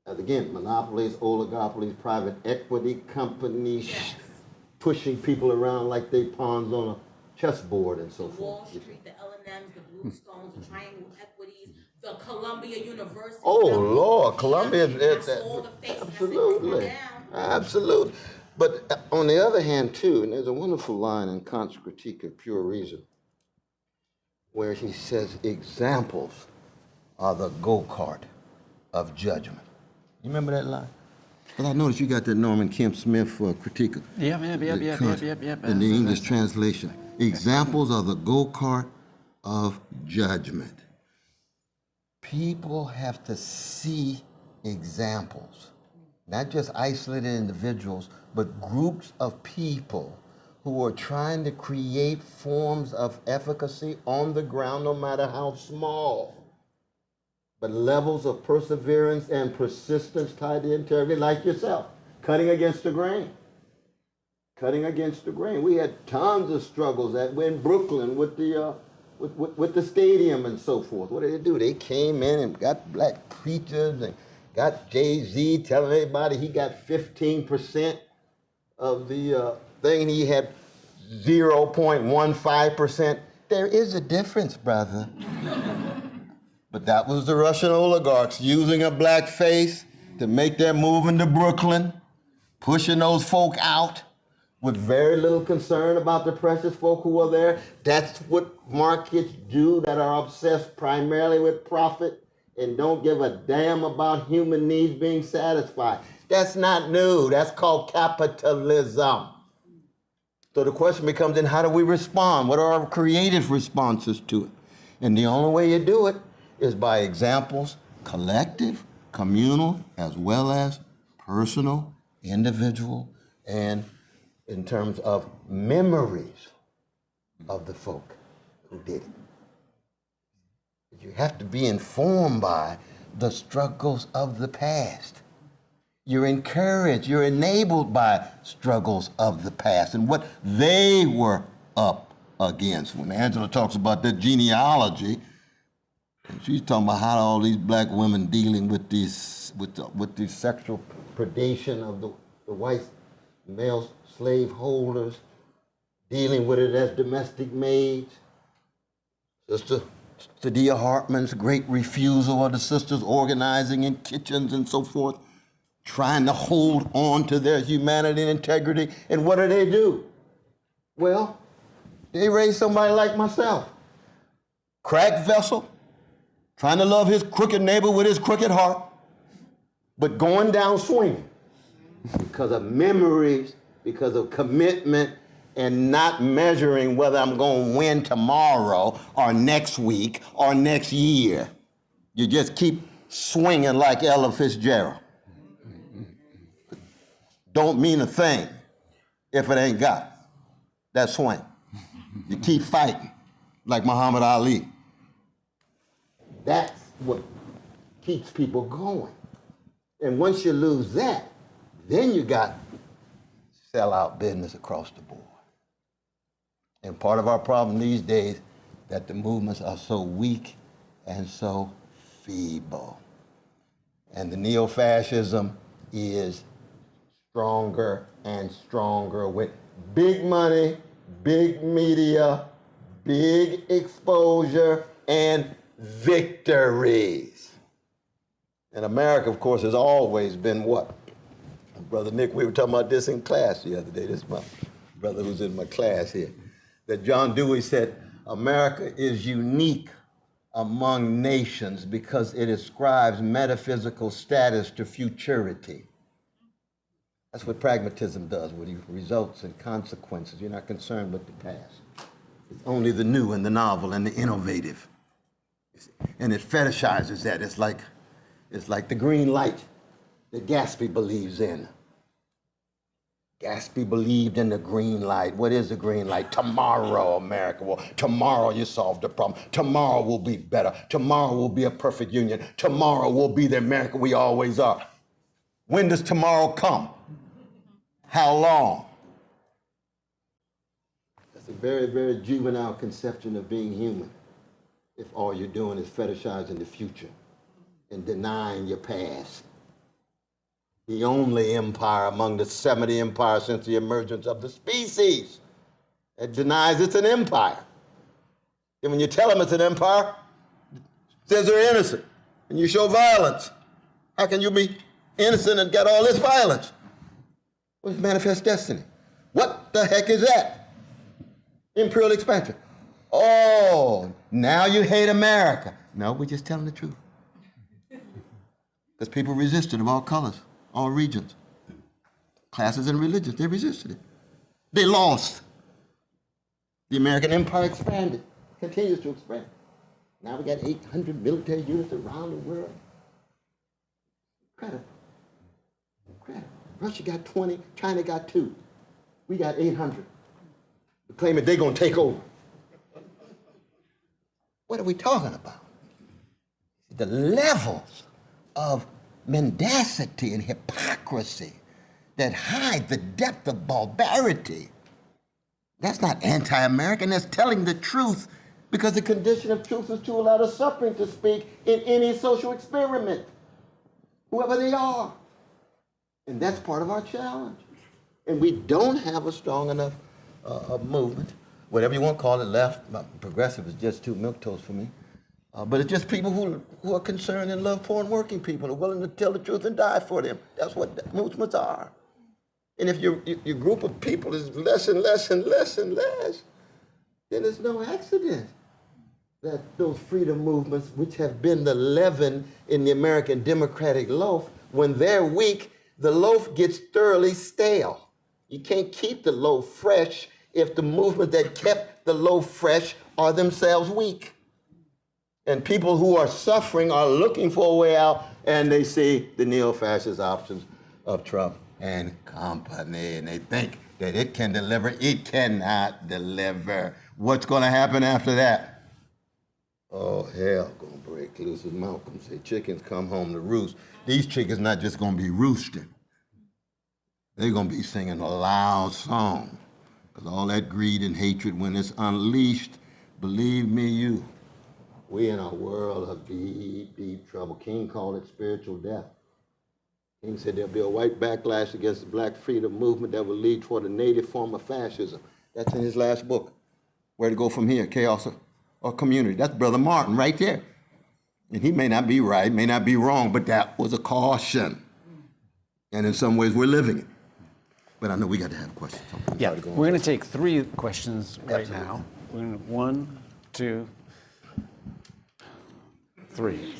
again, monopolies, oligopolies, private equity companies, yes, pushing people around like they pawns on a chessboard and so forth. Wall Street, the L&Ms, the Bluestones, the Triangle Equities, the Columbia University. Oh, Lord, Columbia. Absolutely. Absolutely. But on the other hand, too, and there's a wonderful line in Kant's Critique of Pure Reason, where he says examples are the go-kart of judgment. You remember that line? Because I noticed you got that Norman Kemp Smith critique of Yep. in the English translation. Examples are the go-kart of judgment. People have to see examples, not just isolated individuals, but groups of people who are trying to create forms of efficacy on the ground, no matter how small, but levels of perseverance and persistence tied to integrity, like yourself, cutting against the grain. Cutting against the grain. We had tons of struggles in Brooklyn with the stadium and so forth. What did they do? They came in and got black preachers and got Jay-Z telling everybody he got 15% of the thing. He had 0.15%. There is a difference, brother. But that was the Russian oligarchs using a black face to make their move into Brooklyn, pushing those folk out with very little concern about the precious folk who are there. That's what markets do, that are obsessed primarily with profit and don't give a damn about human needs being satisfied. That's not new. That's called capitalism. So the question becomes, then how do we respond? What are our creative responses to it? And the only way you do it is by examples, collective, communal, as well as personal, individual, and in terms of memories of the folk who did it. You have to be informed by the struggles of the past. You're encouraged, you're enabled by struggles of the past and what they were up against. When Angela talks about that genealogy, and she's talking about how all these black women dealing with these sexual predation of the white male slave holders, dealing with it as domestic maids. Sister Sadia Hartman's great refusal of the sisters organizing in kitchens and so forth, trying to hold on to their humanity and integrity. And what do? Well, they raise somebody like myself, cracked vessel, trying to love his crooked neighbor with his crooked heart, but going down swinging because of memories, because of commitment, and not measuring whether I'm going to win tomorrow or next week or next year. You just keep swinging like Ella Fitzgerald. Don't mean a thing if it ain't got that swing. You keep fighting like Muhammad Ali. That's what keeps people going. And once you lose that, then you got sell-out business across the board. And part of our problem these days that the movements are so weak and so feeble. And the neo-fascism is stronger and stronger with big money, big media, big exposure, and victories. And America, of course, has always been what? Brother Nick, we were talking about this in class the other day. This is my brother who's in my class here. That John Dewey said, America is unique among nations because it ascribes metaphysical status to futurity. That's what pragmatism does, with results and consequences. You're not concerned with the past. It's only the new and the novel and the innovative. And it fetishizes that. It's like the green light that Gatsby believes in. Gatsby believed in the green light. What is the green light? Tomorrow, America will. Tomorrow you solve the problem. Tomorrow will be better. Tomorrow will be a perfect union. Tomorrow will be the America we always are. When does tomorrow come? How long? That's a very, very juvenile conception of being human. If all you're doing is fetishizing the future and denying your past. The only empire among the 70 empires since the emergence of the species that denies it's an empire. And when you tell them it's an empire, it says they're innocent, and you show violence. How can you be innocent and get all this violence? What's manifest destiny? What the heck is that? Imperial expansion. Oh, now you hate America. No, we're just telling the truth. Because people resisted of all colors, all regions, classes and religions, they resisted it. They lost. The American empire expanded, continues to expand. Now we got 800 military units around the world. Incredible. Incredible. Russia got 20, China got 2. We got 800. They claim that they're going to take over. What are we talking about? The levels of mendacity and hypocrisy that hide the depth of barbarity. That's not anti-American, that's telling the truth, because the condition of truth is to allow the suffering to speak in any social experiment, whoever they are. And that's part of our challenge. And we don't have a strong enough movement, whatever you want to call it, left, progressive is just too milquetoast for me. But it's just people who are concerned and love poor and working people, are willing to tell the truth and die for them. That's what movements are. And if your group of people is less and less and less and less, then it's no accident that those freedom movements, which have been the leaven in the American democratic loaf, when they're weak, the loaf gets thoroughly stale. You can't keep the loaf fresh if the movement that kept the loaf fresh are themselves weak. And people who are suffering are looking for a way out, and they see the neo-fascist options of Trump and company, and they think that it can deliver. It cannot deliver. What's going to happen after that? Oh, hell going to break loose, as Malcolm said. Chickens come home to roost. These chickens not just going to be roosting. They're going to be singing a loud song, because all that greed and hatred, when it's unleashed, believe me, we in a world of deep, deep trouble. King called it spiritual death. King said there'll be a white backlash against the black freedom movement that will lead toward a native form of fascism. That's in his last book, Where to Go From Here, Chaos or Community. That's Brother Martin right there. And he may not be right, may not be wrong, but that was a caution. And in some ways, we're living it. But I know we got to have questions. Yeah, we're going to take 3 questions right now. We're going to 1, 2, 3.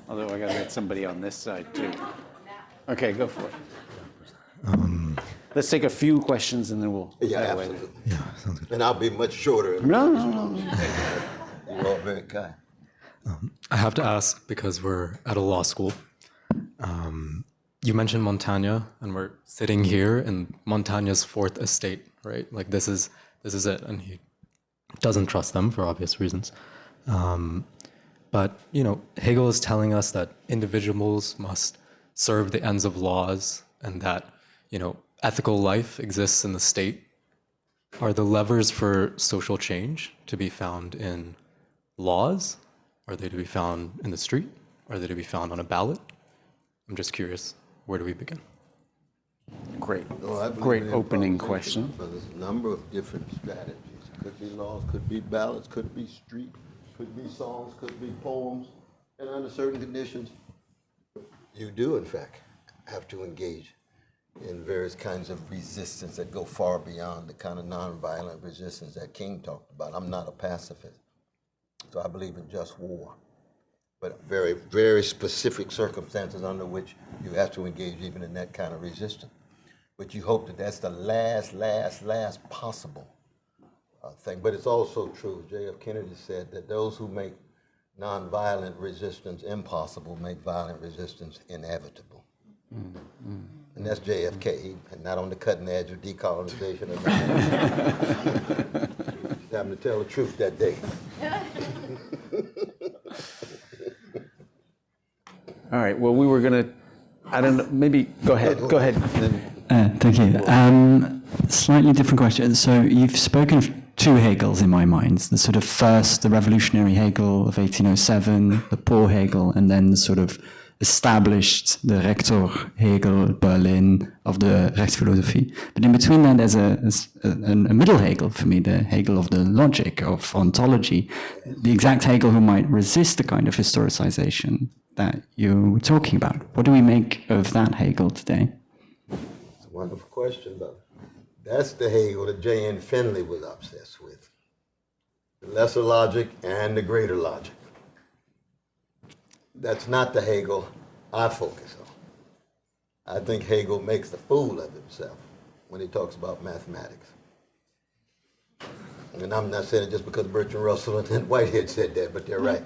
Although I got to get somebody on this side too. Okay, go for it. Let's take a few questions and then we'll. Yeah, absolutely. Yeah, sounds good. And I'll be much shorter. No. You're all very kind. I have to ask, because we're at a law school. You mentioned Montaigne, and we're sitting here in Montaigne's 4th estate, right? Like this is it, and he doesn't trust them for obvious reasons. But Hegel is telling us that individuals must serve the ends of laws, and that ethical life exists in the state. Are the levers for social change to be found in laws? Are they to be found in the street? Are they to be found on a ballot? I'm just curious. Where do we begin? Great. Oh, Great opening question. There's a number of different strategies. Could be laws, could be ballots, could be street, could be songs, could be poems. And under certain conditions, you do, in fact, have to engage in various kinds of resistance that go far beyond the kind of nonviolent resistance that King talked about. I'm not a pacifist, so I believe in just war. But very, very specific circumstances under which you have to engage even in that kind of resistance. But you hope that that's the last possible thing. But it's also true, J.F. Kennedy said, that those who make nonviolent resistance impossible, make violent resistance inevitable. And that's JFK. He's not on the cutting edge of decolonization or nothing. Just happened to tell the truth that day. All right, well, we were going to, I don't know, maybe, go ahead. Thank you. Slightly different question. So you've spoken of two Hegels in my mind. The sort of first, the revolutionary Hegel of 1807, the poor Hegel, and then the sort of established, the Rector Hegel, Berlin, of the Rechtsphilosophie. But in between that, there's a middle Hegel for me, the Hegel of the logic, of ontology, the exact Hegel who might resist the kind of historicization that you were talking about. What do we make of that Hegel today? It's a wonderful question, though. That's the Hegel that J.N. Finley was obsessed with. The lesser logic and the greater logic. That's not the Hegel I focus on. I think Hegel makes a fool of himself when he talks about mathematics. And I'm not saying it just because Bertrand Russell and Whitehead said that, but they're right.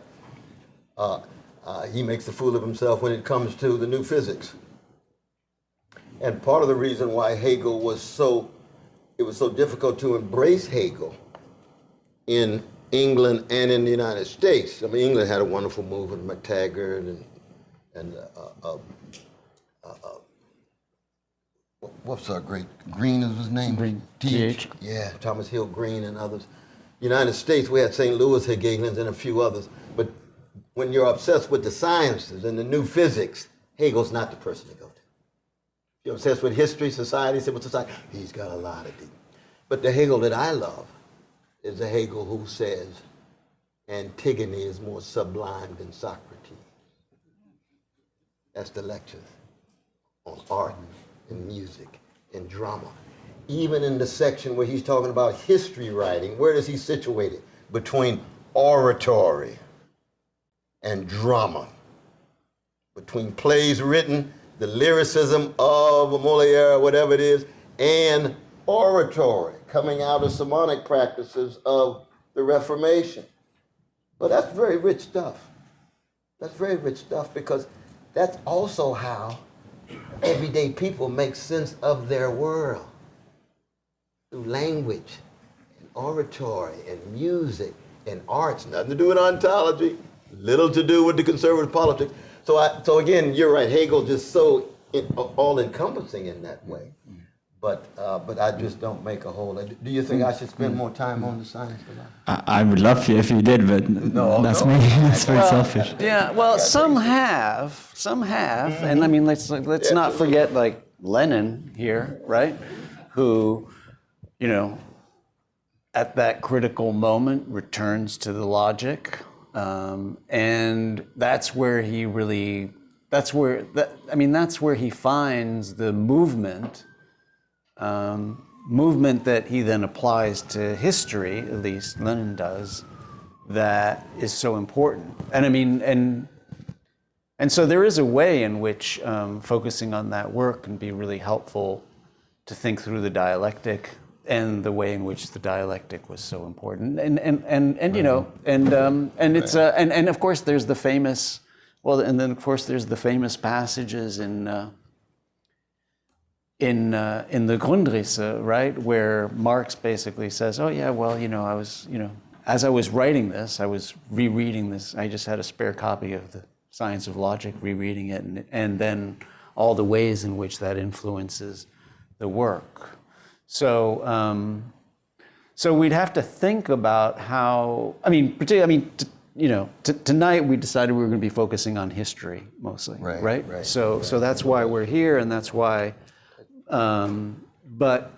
He makes a fool of himself when it comes to the new physics. And part of the reason why Hegel was so difficult to embrace Hegel in England and in the United States. I mean, England had a wonderful movement, McTaggart and what's our great, Green is his name? Green. T.H. Yeah, Thomas Hill Green and others. United States, we had St. Louis Hegelians and a few others. But when you're obsessed with the sciences and the new physics, Hegel's not the person to go to. If you're obsessed with history, society, civil society, he's got a lot of deep. But the Hegel that I love is a Hegel who says Antigone is more sublime than Socrates. That's the lectures on art and music and drama. Even in the section where he's talking about history writing, where does he situate it? Between oratory and drama. Between plays written, the lyricism of Molière, whatever it is, and oratory coming out of sermonic practices of the Reformation. Well, that's very rich stuff. That's very rich stuff because that's also how everyday people make sense of their world. Through language, and oratory, and music, and arts. Nothing to do with ontology, little to do with the conservative politics. So again, you're right, Hegel just so all-encompassing in that way. But I just don't make a whole lot. Do you think I should spend more time on the science of life? I would love to if you did, but that's me. That's very selfish. Yeah, well, some have, and I mean, let's not forget like Lenin here, right? Who, you know, at that critical moment returns to the logic, and that's where he really, that's where he finds the movement that he then applies to history, at least Lenin does, that is so important. And I mean, and so there is a way in which focusing on that work can be really helpful to think through the dialectic and the way in which the dialectic was so important. And you know, and it's and of course there's the famous, well, and then of course there's the famous passages in the Grundrisse, right, where Marx basically says, oh yeah, well, you know, I was, you know, as I was writing this, I was rereading this. I just had a spare copy of the Science of Logic, rereading it, and then all the ways in which that influences the work. So, so we'd have to think about how. I mean, tonight we decided we were going to be focusing on history mostly, right? So that's why we're here, and that's why. But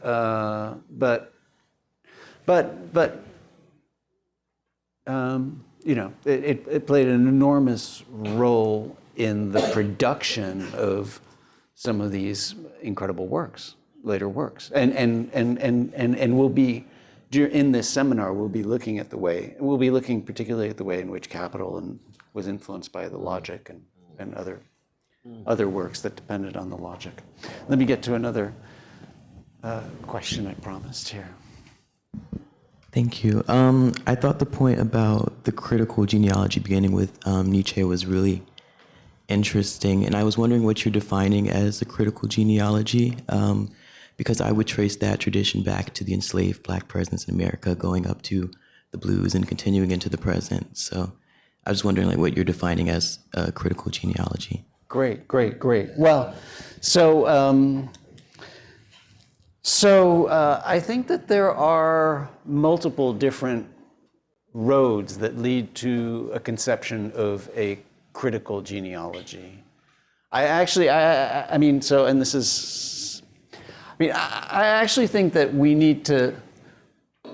you know, it played an enormous role in the production of some of these incredible works, later works, and we'll be in this seminar. We'll be looking at particularly at the way in which Capital was influenced by the logic and other works that depended on the logic. Let me get to another question I promised here. Thank you. I thought the point about the critical genealogy beginning with Nietzsche was really interesting, and I was wondering what you're defining as a critical genealogy, because I would trace that tradition back to the enslaved Black presence in America, going up to the blues and continuing into the present. So I was wondering, like, what you're defining as a critical genealogy. Great. Well, so I think that there are multiple different roads that lead to a conception of a critical genealogy. I actually think that we need to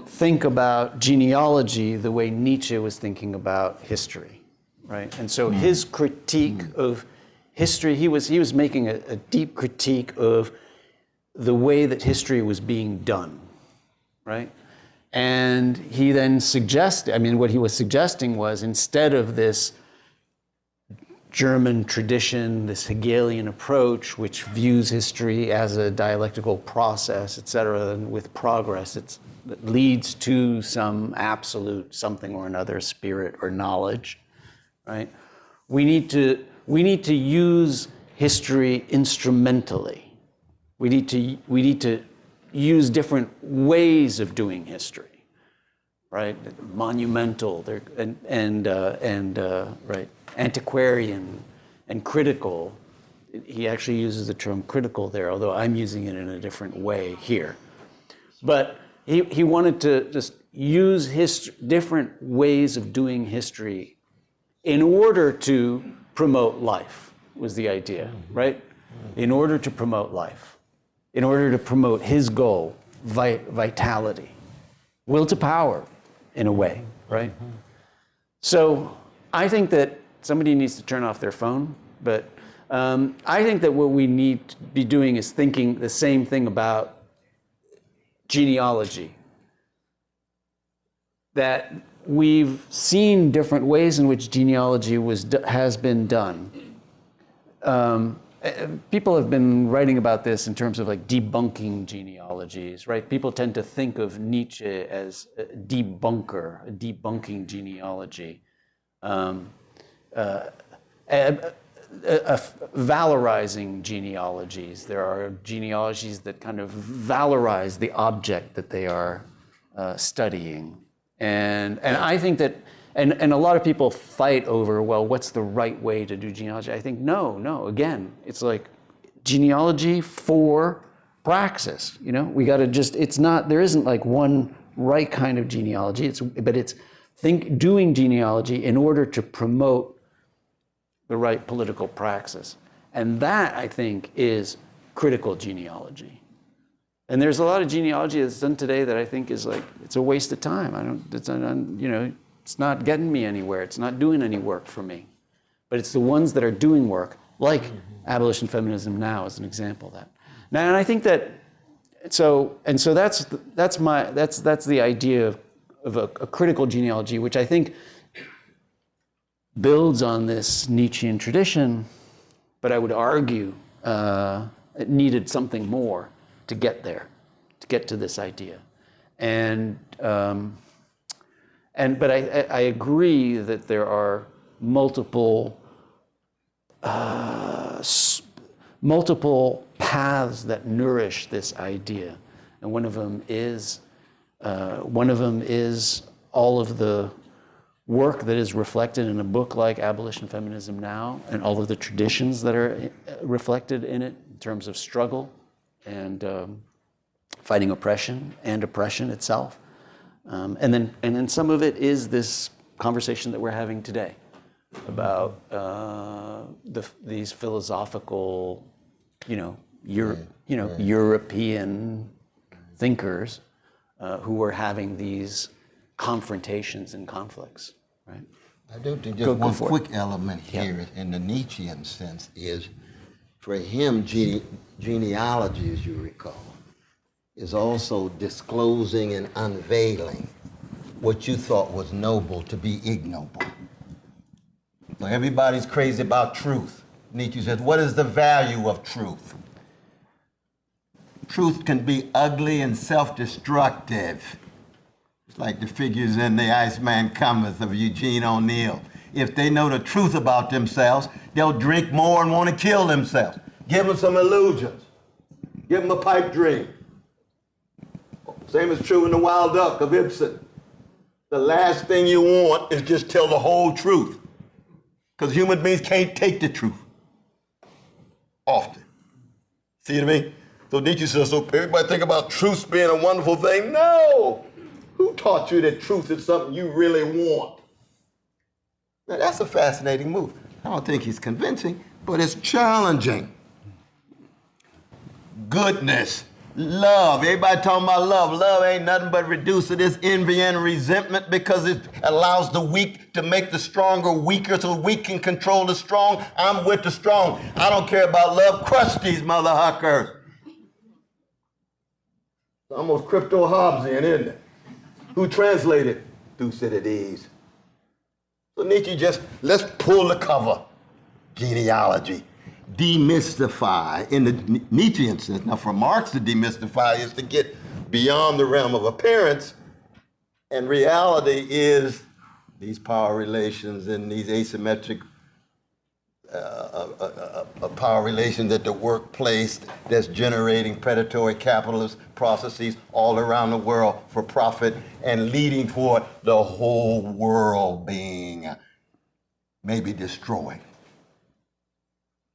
think about genealogy the way Nietzsche was thinking about history, right? And so his critique of history, he was making a deep critique of the way that history was being done, right? And he then what he was suggesting was, instead of this German tradition, this Hegelian approach, which views history as a dialectical process, et cetera, and with progress, that leads to some absolute something or another, spirit or knowledge, right? We need to use history instrumentally. We need to use different ways of doing history, right? Monumental, right, antiquarian, and critical. He actually uses the term critical there, although I'm using it in a different way here. But he wanted to just use different ways of doing history in order to promote life, was the idea, right? In order to promote life, in order to promote his goal, vitality, will to power, in a way, right? So I think that somebody needs to turn off their phone, but I think that what we need to be doing is thinking the same thing about genealogy. That we've seen different ways in which genealogy has been done. People have been writing about this in terms of like debunking genealogies, right? People tend to think of Nietzsche as a debunker, a debunking genealogy. Valorizing genealogies. There are genealogies that kind of valorize the object that they are studying. And I think that, and a lot of people fight over, well, what's the right way to do genealogy? I think, no, again, it's like genealogy for praxis, you know? We gotta there isn't like one right kind of genealogy, but it's doing genealogy in order to promote the right political praxis. And that, I think, is critical genealogy. And there's a lot of genealogy that's done today that I think is like, it's a waste of time. It's not getting me anywhere. It's not doing any work for me. But it's the ones that are doing work, like Abolition Feminism Now is an example of that. Now, and I think that, that's the idea of a critical genealogy, which I think builds on this Nietzschean tradition, but I would argue it needed something more to get there, to get to this idea. But I agree that there are multiple paths that nourish this idea, and one of them is all of the work that is reflected in a book like Abolition Feminism Now, and all of the traditions that are reflected in it in terms of struggle and fighting oppression and oppression itself. And then some of it is this conversation that we're having today about these philosophical, European thinkers who are having these confrontations and conflicts, right? I do think just one quick element here in the Nietzschean sense is, for him, genealogy, as you recall, is also disclosing and unveiling what you thought was noble to be ignoble. So everybody's crazy about truth. Nietzsche says, what is the value of truth? Truth can be ugly and self-destructive. It's like the figures in the Iceman comics of Eugene O'Neill. If they know the truth about themselves, they'll drink more and want to kill themselves. Give them some illusions. Give them a pipe dream. Same is true in The Wild Duck of Ibsen. The last thing you want is just tell the whole truth. Because human beings can't take the truth. Often. See what I mean? So Nietzsche says, so everybody think about truth being a wonderful thing. No! Who taught you that truth is something you really want? Now that's a fascinating move. I don't think he's convincing, but it's challenging. Goodness, love. Everybody talking about love. Love ain't nothing but reduce to this envy and resentment because it allows the weak to make the stronger weaker so the weak can control the strong. I'm with the strong. I don't care about love. Crush these mother huckers. It's almost crypto-Hobbesian, isn't it? Who translated Thucydides? So Nietzsche just, let's pull the cover. Genealogy. Demystify in the Nietzschean sense. Now for Marx to demystify is to get beyond the realm of appearance, and reality is these power relations and these asymmetric power relations at the workplace that's generating predatory capitalist processes all around the world for profit and leading toward the whole world being maybe destroyed.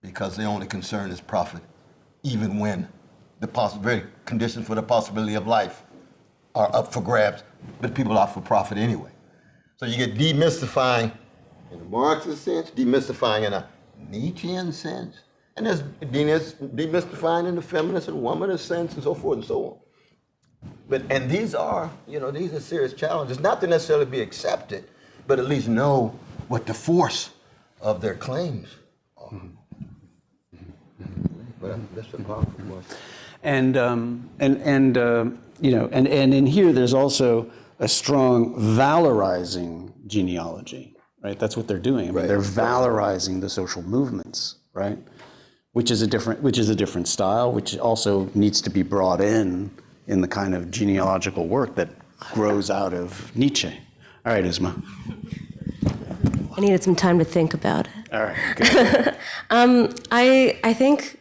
Because the only concern is profit, even when the very conditions for the possibility of life are up for grabs, but people are for profit anyway. So you get demystifying in a Marxist sense, demystifying in a Nietzschean sense, and there's demystifying in the feminist and womanist sense and so forth and so on. And these are serious challenges, not to necessarily be accepted, but at least know what the force of their claims are. Mm-hmm. Well, that's a powerful question. And in here there's also a strong valorizing genealogy, right? That's what they're doing. I mean, they're valorizing the social movements, right? Which is a different style, which also needs to be brought in the kind of genealogical work that grows out of Nietzsche. All right, Isma. I needed some time to think about it. All right, good. I think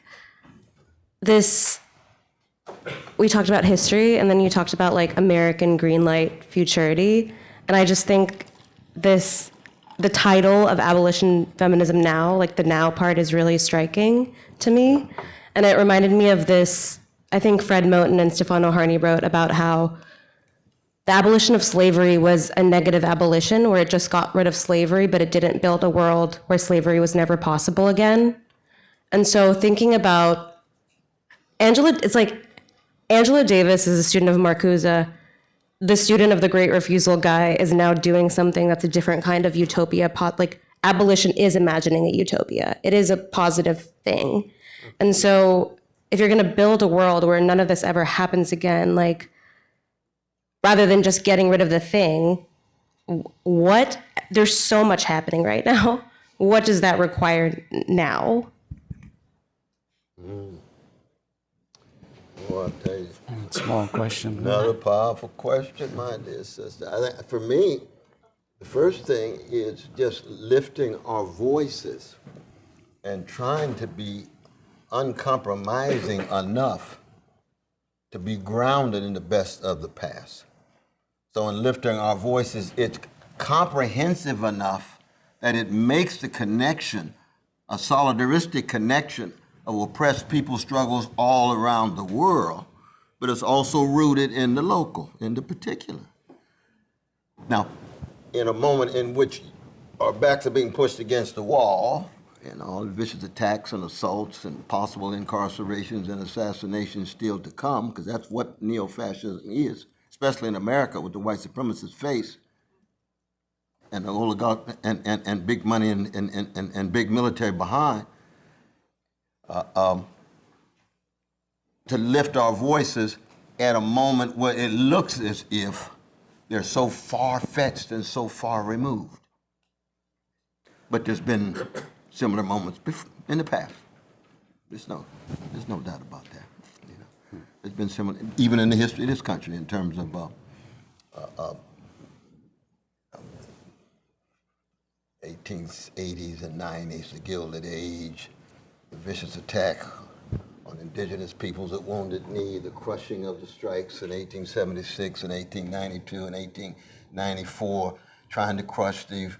we talked about history, and then you talked about like American green light futurity, and I just think the title of Abolition Feminism Now, like the now part, is really striking to me, and it reminded me of this. I think Fred Moten and Stefano Harney wrote about how the abolition of slavery was a negative abolition, where it just got rid of slavery, but it didn't build a world where slavery was never possible again. And so thinking about it's like Angela Davis is a student of Marcuse. The student of the Great Refusal guy is now doing something that's a different kind of utopia. Like abolition is imagining a utopia. It is a positive thing. And so if you're going to build a world where none of this ever happens again, like rather than just getting rid of the thing, there's so much happening right now. What does that require now? Well, I'll tell you. Small question. Another powerful question, my dear sister. I think for me, the first thing is just lifting our voices and trying to be uncompromising enough to be grounded in the best of the past. So in lifting our voices, it's comprehensive enough that it makes the connection, a solidaristic connection of oppressed people's struggles all around the world, but it's also rooted in the local, in the particular. Now, in a moment in which our backs are being pushed against the wall, and all the vicious attacks and assaults and possible incarcerations and assassinations still to come, because that's what neo-fascism is, especially in America with the white supremacists face, and the oligarch and big money and big military behind, to lift our voices at a moment where it looks as if they're so far-fetched and so far removed. But there's been similar moments in the past. There's no doubt about that. You know, there's been similar, even in the history of this country, in terms of 1880s and 90s, the Gilded Age, the vicious attack on indigenous peoples at Wounded Knee, the crushing of the strikes in 1876 and 1892 and 1894, trying to crush the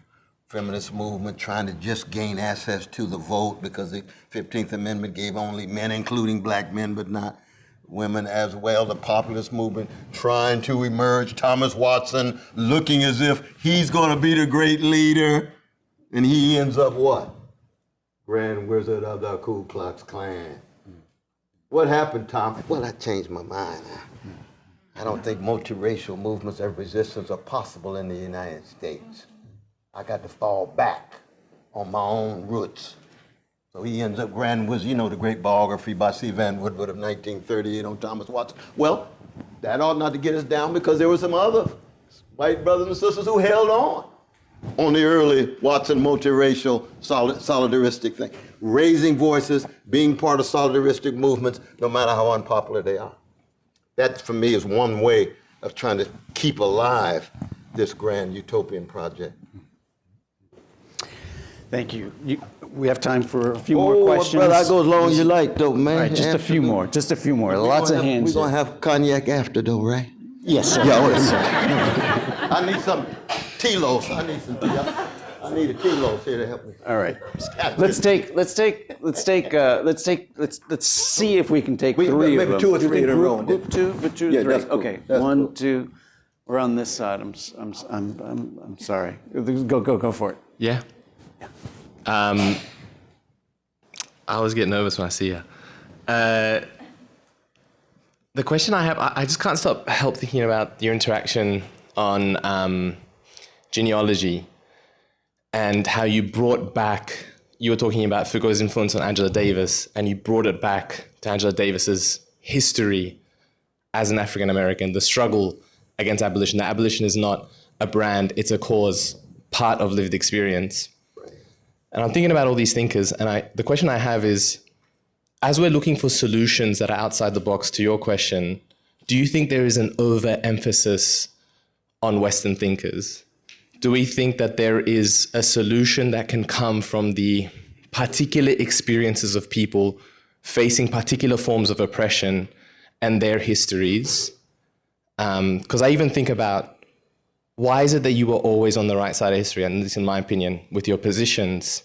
feminist movement, trying to just gain access to the vote because the 15th Amendment gave only men, including black men, but not women as well. The populist movement trying to emerge. Thomas Watson looking as if he's going to be the great leader, and he ends up what? Grand Wizard of the Ku Klux Klan. What happened, Tom? Well, I changed my mind. I don't think multiracial movements of resistance are possible in the United States. I got to fall back on my own roots. So he ends up Grand Wizard. You know the great biography by C. Van Woodward of 1938 on Thomas Watson. Well, that ought not to get us down because there were some other white brothers and sisters who held on the early Watson multiracial solidaristic thing. Raising voices, being part of solidaristic movements, no matter how unpopular they are. That, for me, is one way of trying to keep alive this grand utopian project. Thank you. We have time for a few more questions. Brother, I go as long as you like, though, man. All right, just a few more. Lots of hands. We're going to have cognac after, though, right? Yes, sir. Yeah, yes, sir. I need some telos. I need a telos here to help me. All right. Let's see if we can take three of them. Maybe two or three in a row. Group two, but two, Yeah, three. that's cool. Okay, That's one, cool. two. We're on this side. I'm sorry. Go for it. Yeah. I always get nervous when I see you. The question I have, I just can't help thinking about your interaction on genealogy and how you brought back, you were talking about Foucault's influence on Angela Davis, and you brought it back to Angela Davis's history as an African American, the struggle against abolition. That abolition is not a brand, it's a cause, part of lived experience. And I'm thinking about all these thinkers, and the question I have is, as we're looking for solutions that are outside the box to your question, do you think there is an overemphasis on Western thinkers? Do we think that there is a solution that can come from the particular experiences of people facing particular forms of oppression and their histories? Because I even think about, why is it that you were always on the right side of history, and this in my opinion, with your positions?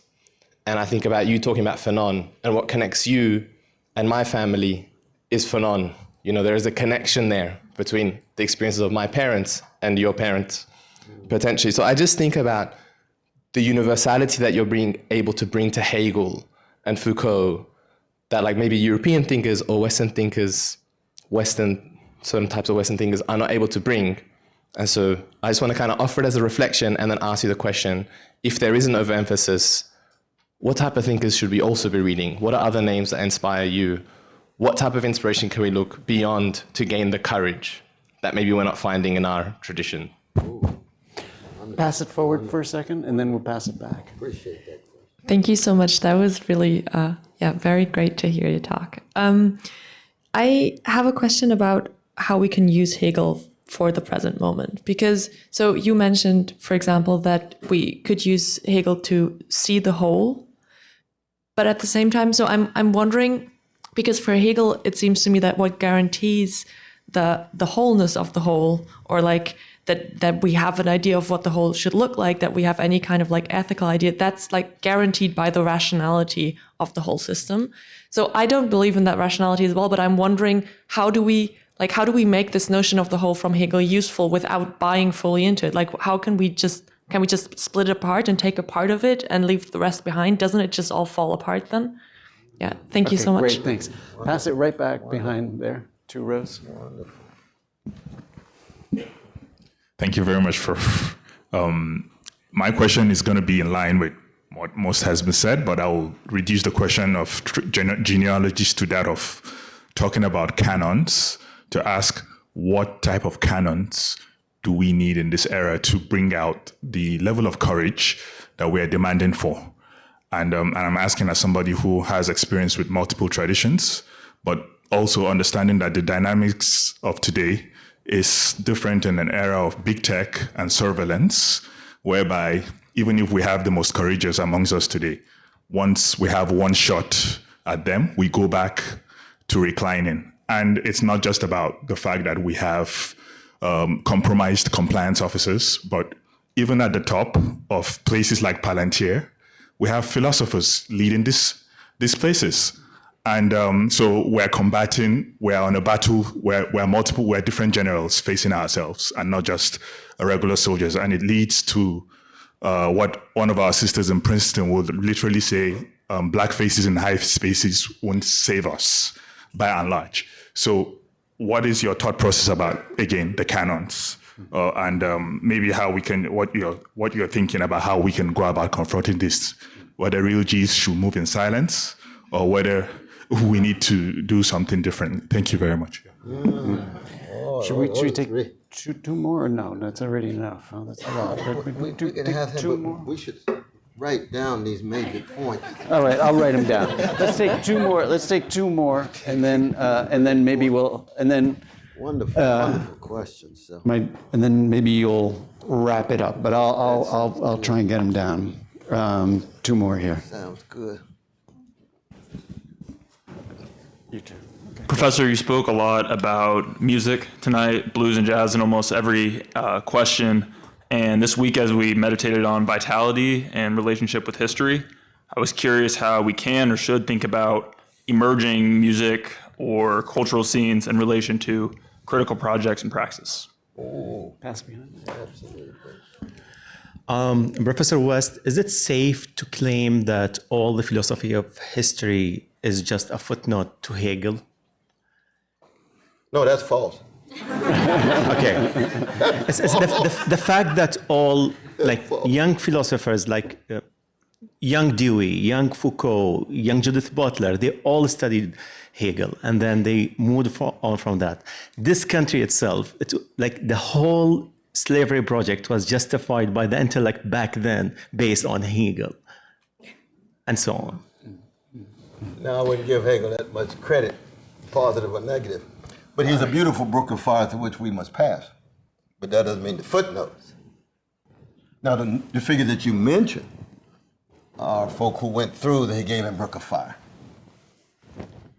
And I think about you talking about Fanon, and what connects you and my family is Fanon. You know, there is a connection there between the experiences of my parents and your parents, potentially. So I just think about the universality that you're being able to bring to Hegel and Foucault, that like maybe European thinkers or Western thinkers, certain types of Western thinkers are not able to bring. And so I just want to kind of offer it as a reflection and then ask you the question, if there is an overemphasis, what type of thinkers should we also be reading? What are other names that inspire you? What type of inspiration can we look beyond to gain the courage that maybe we're not finding in our tradition? Pass it forward for a second, and then we'll pass it back. Appreciate that. Thank you so much. That was really, very great to hear you talk. I have a question about how we can use Hegel for the present moment. Because, so you mentioned, for example, that we could use Hegel to see the whole, but at the same time, so I'm wondering, because for Hegel, it seems to me that what guarantees the wholeness of the whole, or like that we have an idea of what the whole should look like, that we have any kind of like ethical idea, that's like guaranteed by the rationality of the whole system. So I don't believe in that rationality as well, but I'm wondering, how do we make this notion of the whole from Hegel useful without buying fully into it? Like, how can we just split it apart and take a part of it and leave the rest behind? Doesn't it just all fall apart then? Yeah, thank you so much. Great, thanks. Pass it right back behind there, 2 rows. Thank you very much for, my question is going to be in line with what most has been said, but I will reduce the question of genealogies to that of talking about canons, to ask what type of canons do we need in this era to bring out the level of courage that we are demanding for. And I'm asking as somebody who has experience with multiple traditions, but also understanding that the dynamics of today is different in an era of big tech and surveillance, whereby even if we have the most courageous amongst us today, once we have one shot at them, we go back to reclining. And it's not just about the fact that we have compromised compliance officers, but even at the top of places like Palantir, we have philosophers leading these places. And so we're on a battle where we're different generals facing ourselves and not just regular soldiers. And it leads to what one of our sisters in Princeton would literally say, black faces in high spaces won't save us by and large. So what is your thought process about, again, the canons? And maybe how we can, what you're thinking about how we can go about confronting this, whether real G's should move in silence or whether we need to do something different. Thank you very much. Should we take two more or no? That's already enough. Oh, that's a lot. We can have two more. We should write down these major points. All right, I'll write them down. Let's take two more, and then maybe we'll, and then. Wonderful questions. So. And then maybe you'll wrap it up, but I'll try and get them down. Two more here. Sounds good. You too. Okay. Professor, you spoke a lot about music tonight, blues and jazz in almost every question. And this week, as we meditated on vitality and relationship with history, I was curious how we can or should think about emerging music or cultural scenes in relation to critical projects and praxis. Pass me on. Absolutely. Professor West, is it safe to claim that all the philosophy of history is just a footnote to Hegel? No, that's false. Okay. It's the fact that all young philosophers like young Dewey, young Foucault, young Judith Butler, they all studied Hegel, and then they moved on from that. This country itself, the whole slavery project was justified by the intellect back then based on Hegel, and so on. Now, I wouldn't give Hegel that much credit, positive or negative, but he's a beautiful brook of fire through which we must pass. But that doesn't mean the footnotes. Now, the figure that you mentioned are folk who went through the Hegelian brook of fire.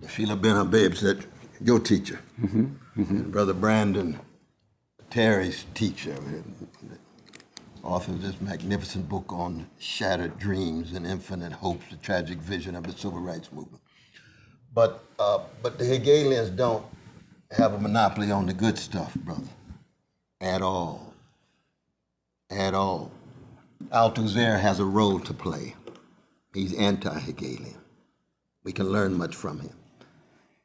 Sheila Ben Habib said, your teacher, and Brother Brandon Terry's teacher, author of this magnificent book on shattered dreams and infinite hopes, the tragic vision of the civil rights movement. But the Hegelians don't have a monopoly on the good stuff, brother, at all, at all. Althusser has a role to play. He's anti-Hegelian. We can learn much from him.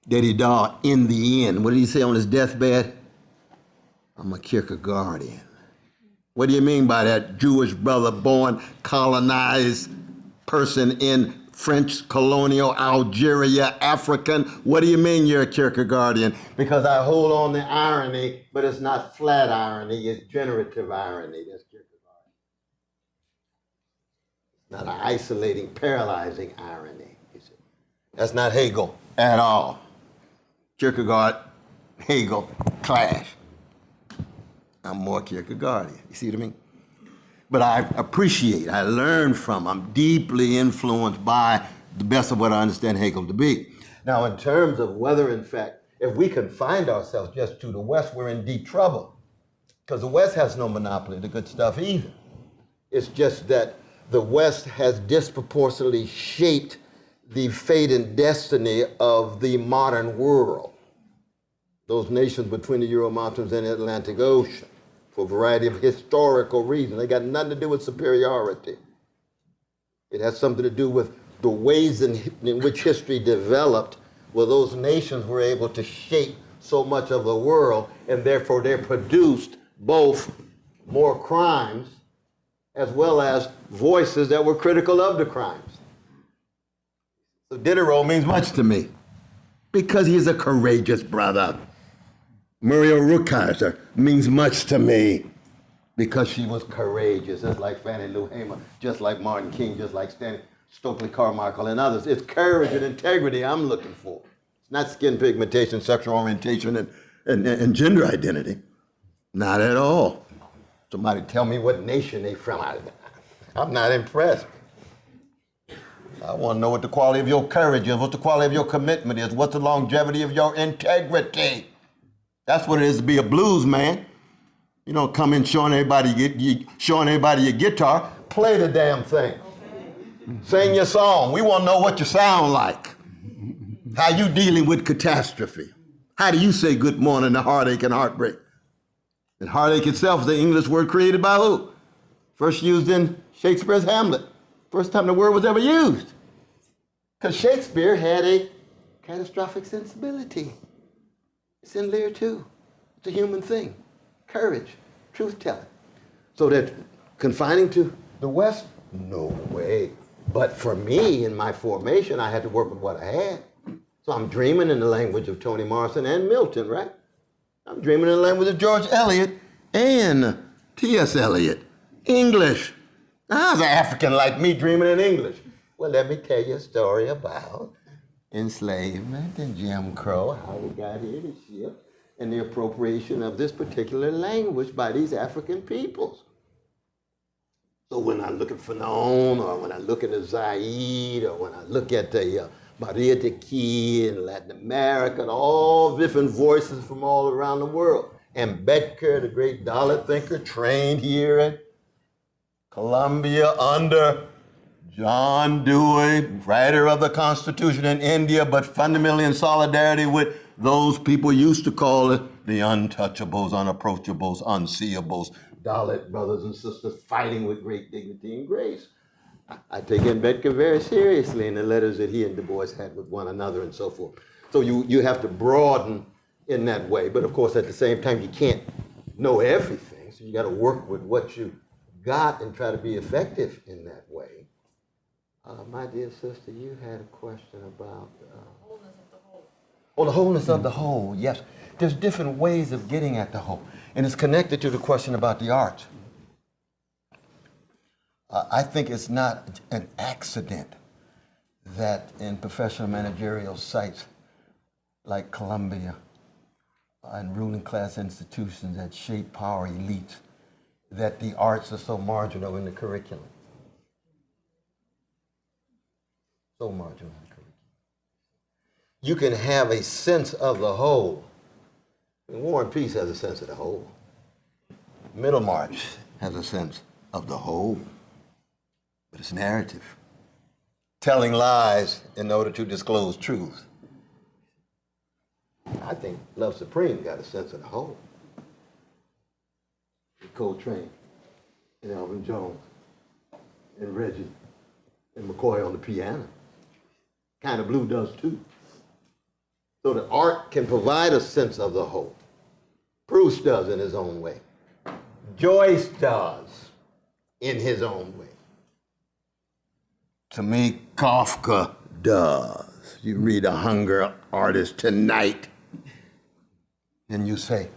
Derrida, in the end, what did he say on his deathbed? I'm a Kierkegaardian. What do you mean by that? Jewish brother, born, colonized person in French colonial Algeria, African. What do you mean you're a Kierkegaardian? Because I hold on to irony, but it's not flat irony, it's generative irony. That's Kierkegaard. Not an isolating, paralyzing irony. That's not Hegel at all. Kierkegaard, Hegel, clash. I'm more Kierkegaardian. You see what I mean? But I appreciate, I learn from, I'm deeply influenced by the best of what I understand Hegel to be. Now, in terms of whether, in fact, if we confine ourselves just to the West, we're in deep trouble. Because the West has no monopoly of the good stuff either. It's just that the West has disproportionately shaped the fate and destiny of the modern world. Those nations between the Ural Mountains and the Atlantic Ocean, for a variety of historical reasons. They got nothing to do with superiority. It has something to do with the ways in which history developed, where those nations were able to shape so much of the world, and therefore they produced both more crimes as well as voices that were critical of the crimes. So Diderot means much to me because he's a courageous brother. Muriel Rukeyser means much to me because she was courageous, just like Fannie Lou Hamer, just like Martin King, just like Stokely Carmichael and others. It's courage and integrity I'm looking for. It's not skin pigmentation, sexual orientation, and gender identity. Not at all. Somebody tell me what nation they from. I'm not impressed. I want to know what the quality of your courage is, what the quality of your commitment is, what's the longevity of your integrity. That's what it is to be a blues man. You don't come in showing everybody your guitar. Play the damn thing. Sing your song. We want to know what you sound like. How you dealing with catastrophe. How do you say good morning to heartache and heartbreak? And heartache itself is the English word created by who? First used in Shakespeare's Hamlet. First time the word was ever used. Because Shakespeare had a catastrophic sensibility. It's in there too. It's a human thing. Courage, truth-telling. So that confining to the West? No way. But for me, in my formation, I had to work with what I had. So I'm dreaming in the language of Toni Morrison and Milton, right? I'm dreaming in the language of George Eliot and T.S. Eliot. English. How's an African like me dreaming in English? Well, let me tell you a story about enslavement and Jim Crow, how we got here, the ship, and the appropriation of this particular language by these African peoples. So when I look at Fanon, or when I look at the Zaid, or when I look at the Maria de Key in Latin America, and all different voices from all around the world. And Betker, the great Dalit thinker, trained here at Columbia under John Dewey, writer of the Constitution in India, but fundamentally in solidarity with those people used to call it the untouchables, unapproachables, unseeables, Dalit brothers and sisters fighting with great dignity and grace. I take Betker very seriously in the letters that he and Du Bois had with one another and so forth. So you have to broaden in that way, but of course at the same time you can't know everything, so you got to work with what you got and try to be effective in that way. My dear sister, you had a question about wholeness of the whole. Oh, the wholeness of the whole, yes. There's different ways of getting at the whole, and it's connected to the question about the arts. I think it's not an accident that in professional managerial sites like Columbia and ruling class institutions that shape power elites, that the arts are so marginal in the curriculum. So marginal in the curriculum. You can have a sense of the whole. War and Peace has a sense of the whole. Middlemarch has a sense of the whole. But it's narrative. Telling lies in order to disclose truth. I think Love Supreme got a sense of the whole. Coltrane, and Elvin Jones, and Reggie, and McCoy on the piano. Kind of Blue does too. So the art can provide a sense of the whole. Proust does in his own way. Joyce does in his own way. To me, Kafka does. You read A Hunger Artist tonight, and you say,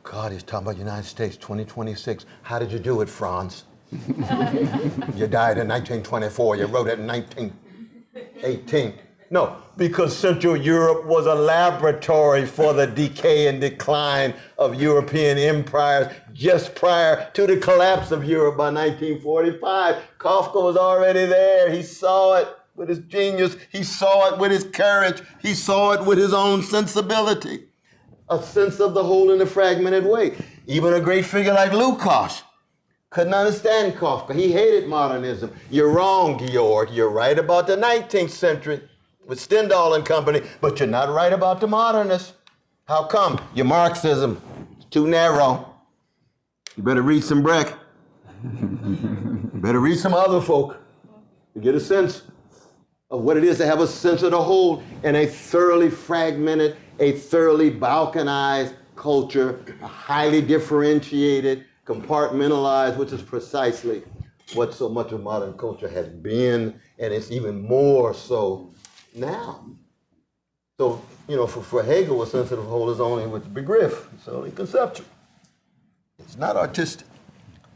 God, he's talking about United States 2026. How did you do it, Franz? You died in 1924. You wrote it in 1918. No, because Central Europe was a laboratory for the decay and decline of European empires just prior to the collapse of Europe by 1945. Kafka was already there. He saw it with his genius. He saw it with his courage. He saw it with his own sensibility. A sense of the whole in a fragmented way. Even a great figure like Lukács couldn't understand Kafka. He hated modernism. You're wrong, Georg. You're right about the 19th century with Stendhal and company, but you're not right about the modernists. How come? Your Marxism is too narrow. You better read some Brecht. You better read some other folk to get a sense of what it is to have a sense of the whole in a thoroughly fragmented, a thoroughly balkanized culture, a highly differentiated, compartmentalized, which is precisely what so much of modern culture has been, and it's even more so now. So, for Hegel, a sense of the whole is only with the Begriff. It's only conceptual. It's not artistic.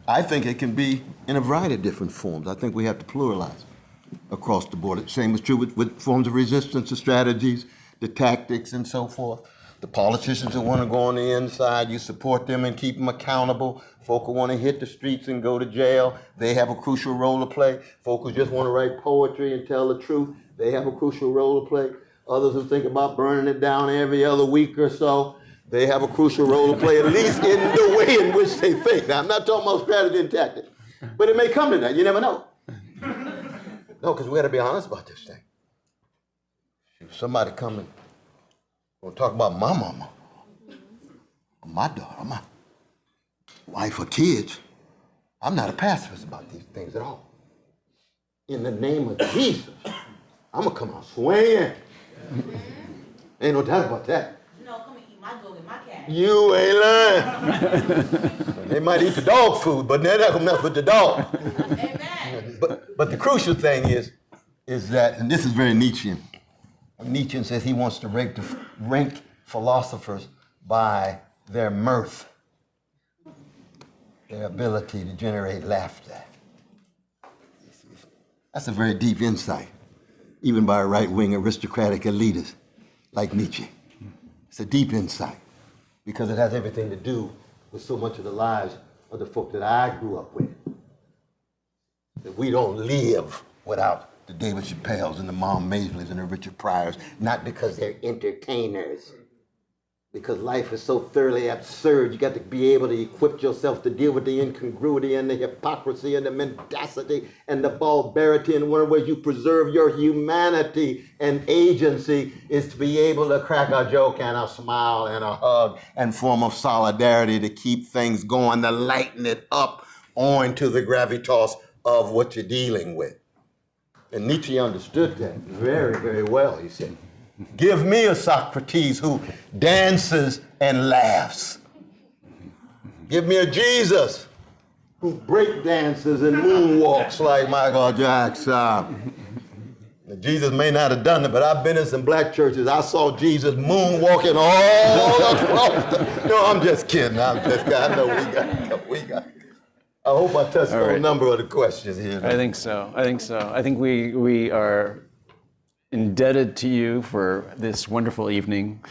I think it can be in a variety of different forms. I think we have to pluralize across the board. The same is true with forms of resistance, the strategies, the tactics, and so forth. The politicians that want to go on the inside, you support them and keep them accountable. Folk who want to hit the streets and go to jail, they have a crucial role to play. Folk who just want to write poetry and tell the truth, they have a crucial role to play. Others who think about burning it down every other week or so, they have a crucial role to play, at least in the way in which they think. Now, I'm not talking about strategy and tactics, but it may come to that. You never know. No, because we got to be honest about this thing. If somebody coming, gonna talk about my mama, or my daughter, or my wife or kids, I'm not a pacifist about these things at all. In the name of Jesus, I'm gonna come out swinging. Ain't no doubt about that. No, come and eat my dog and my cat. You ain't lying. They might eat the dog food, but they're not gonna mess with the dog. Amen. But the crucial thing is that, and this is very Nietzschean. Nietzsche says he wants to rank philosophers by their mirth, their ability to generate laughter. That's a very deep insight, even by a right-wing aristocratic elitist like Nietzsche. It's a deep insight because it has everything to do with so much of the lives of the folk that I grew up with. That we don't live without the David Chappelles and the Mom Maisleys and the Richard Pryors, not because they're entertainers, because life is so thoroughly absurd. You got to be able to equip yourself to deal with the incongruity and the hypocrisy and the mendacity and the barbarity, and one way you preserve your humanity and agency is to be able to crack a joke and a smile and a hug and form of solidarity to keep things going, to lighten it up owing to the gravitas of what you're dealing with. And Nietzsche understood that very, very well. He said, give me a Socrates who dances and laughs. Give me a Jesus who break dances and moonwalks like Michael Jackson. Jesus may not have done it, but I've been in some black churches. I saw Jesus moonwalking all across No, I'm just kidding. I know we got. I hope I touched on a number of the questions here. I think so. I think we are indebted to you for this wonderful evening,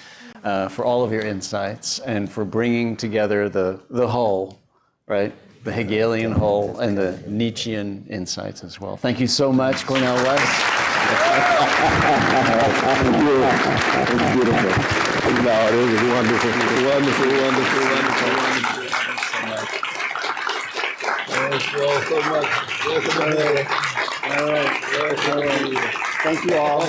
for all of your insights, and for bringing together the whole, right? The Hegelian whole and the Nietzschean insights as well. Thank you so much, Cornel West. It's beautiful. No, it was wonderful. Thank you all so much. All right. Thank you all.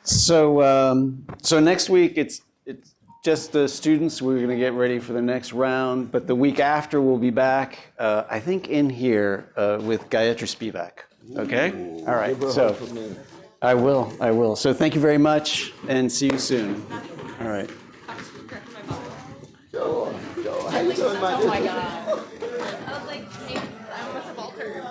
So next week it's just the students. We're going to get ready for the next round, but the week after we'll be back. I think in here with Gayatri Spivak. Okay. All right. So I will. So thank you very much, and see you soon. All right. Joe, how you doing, my Oh my God. I was like, hey, I must have altered.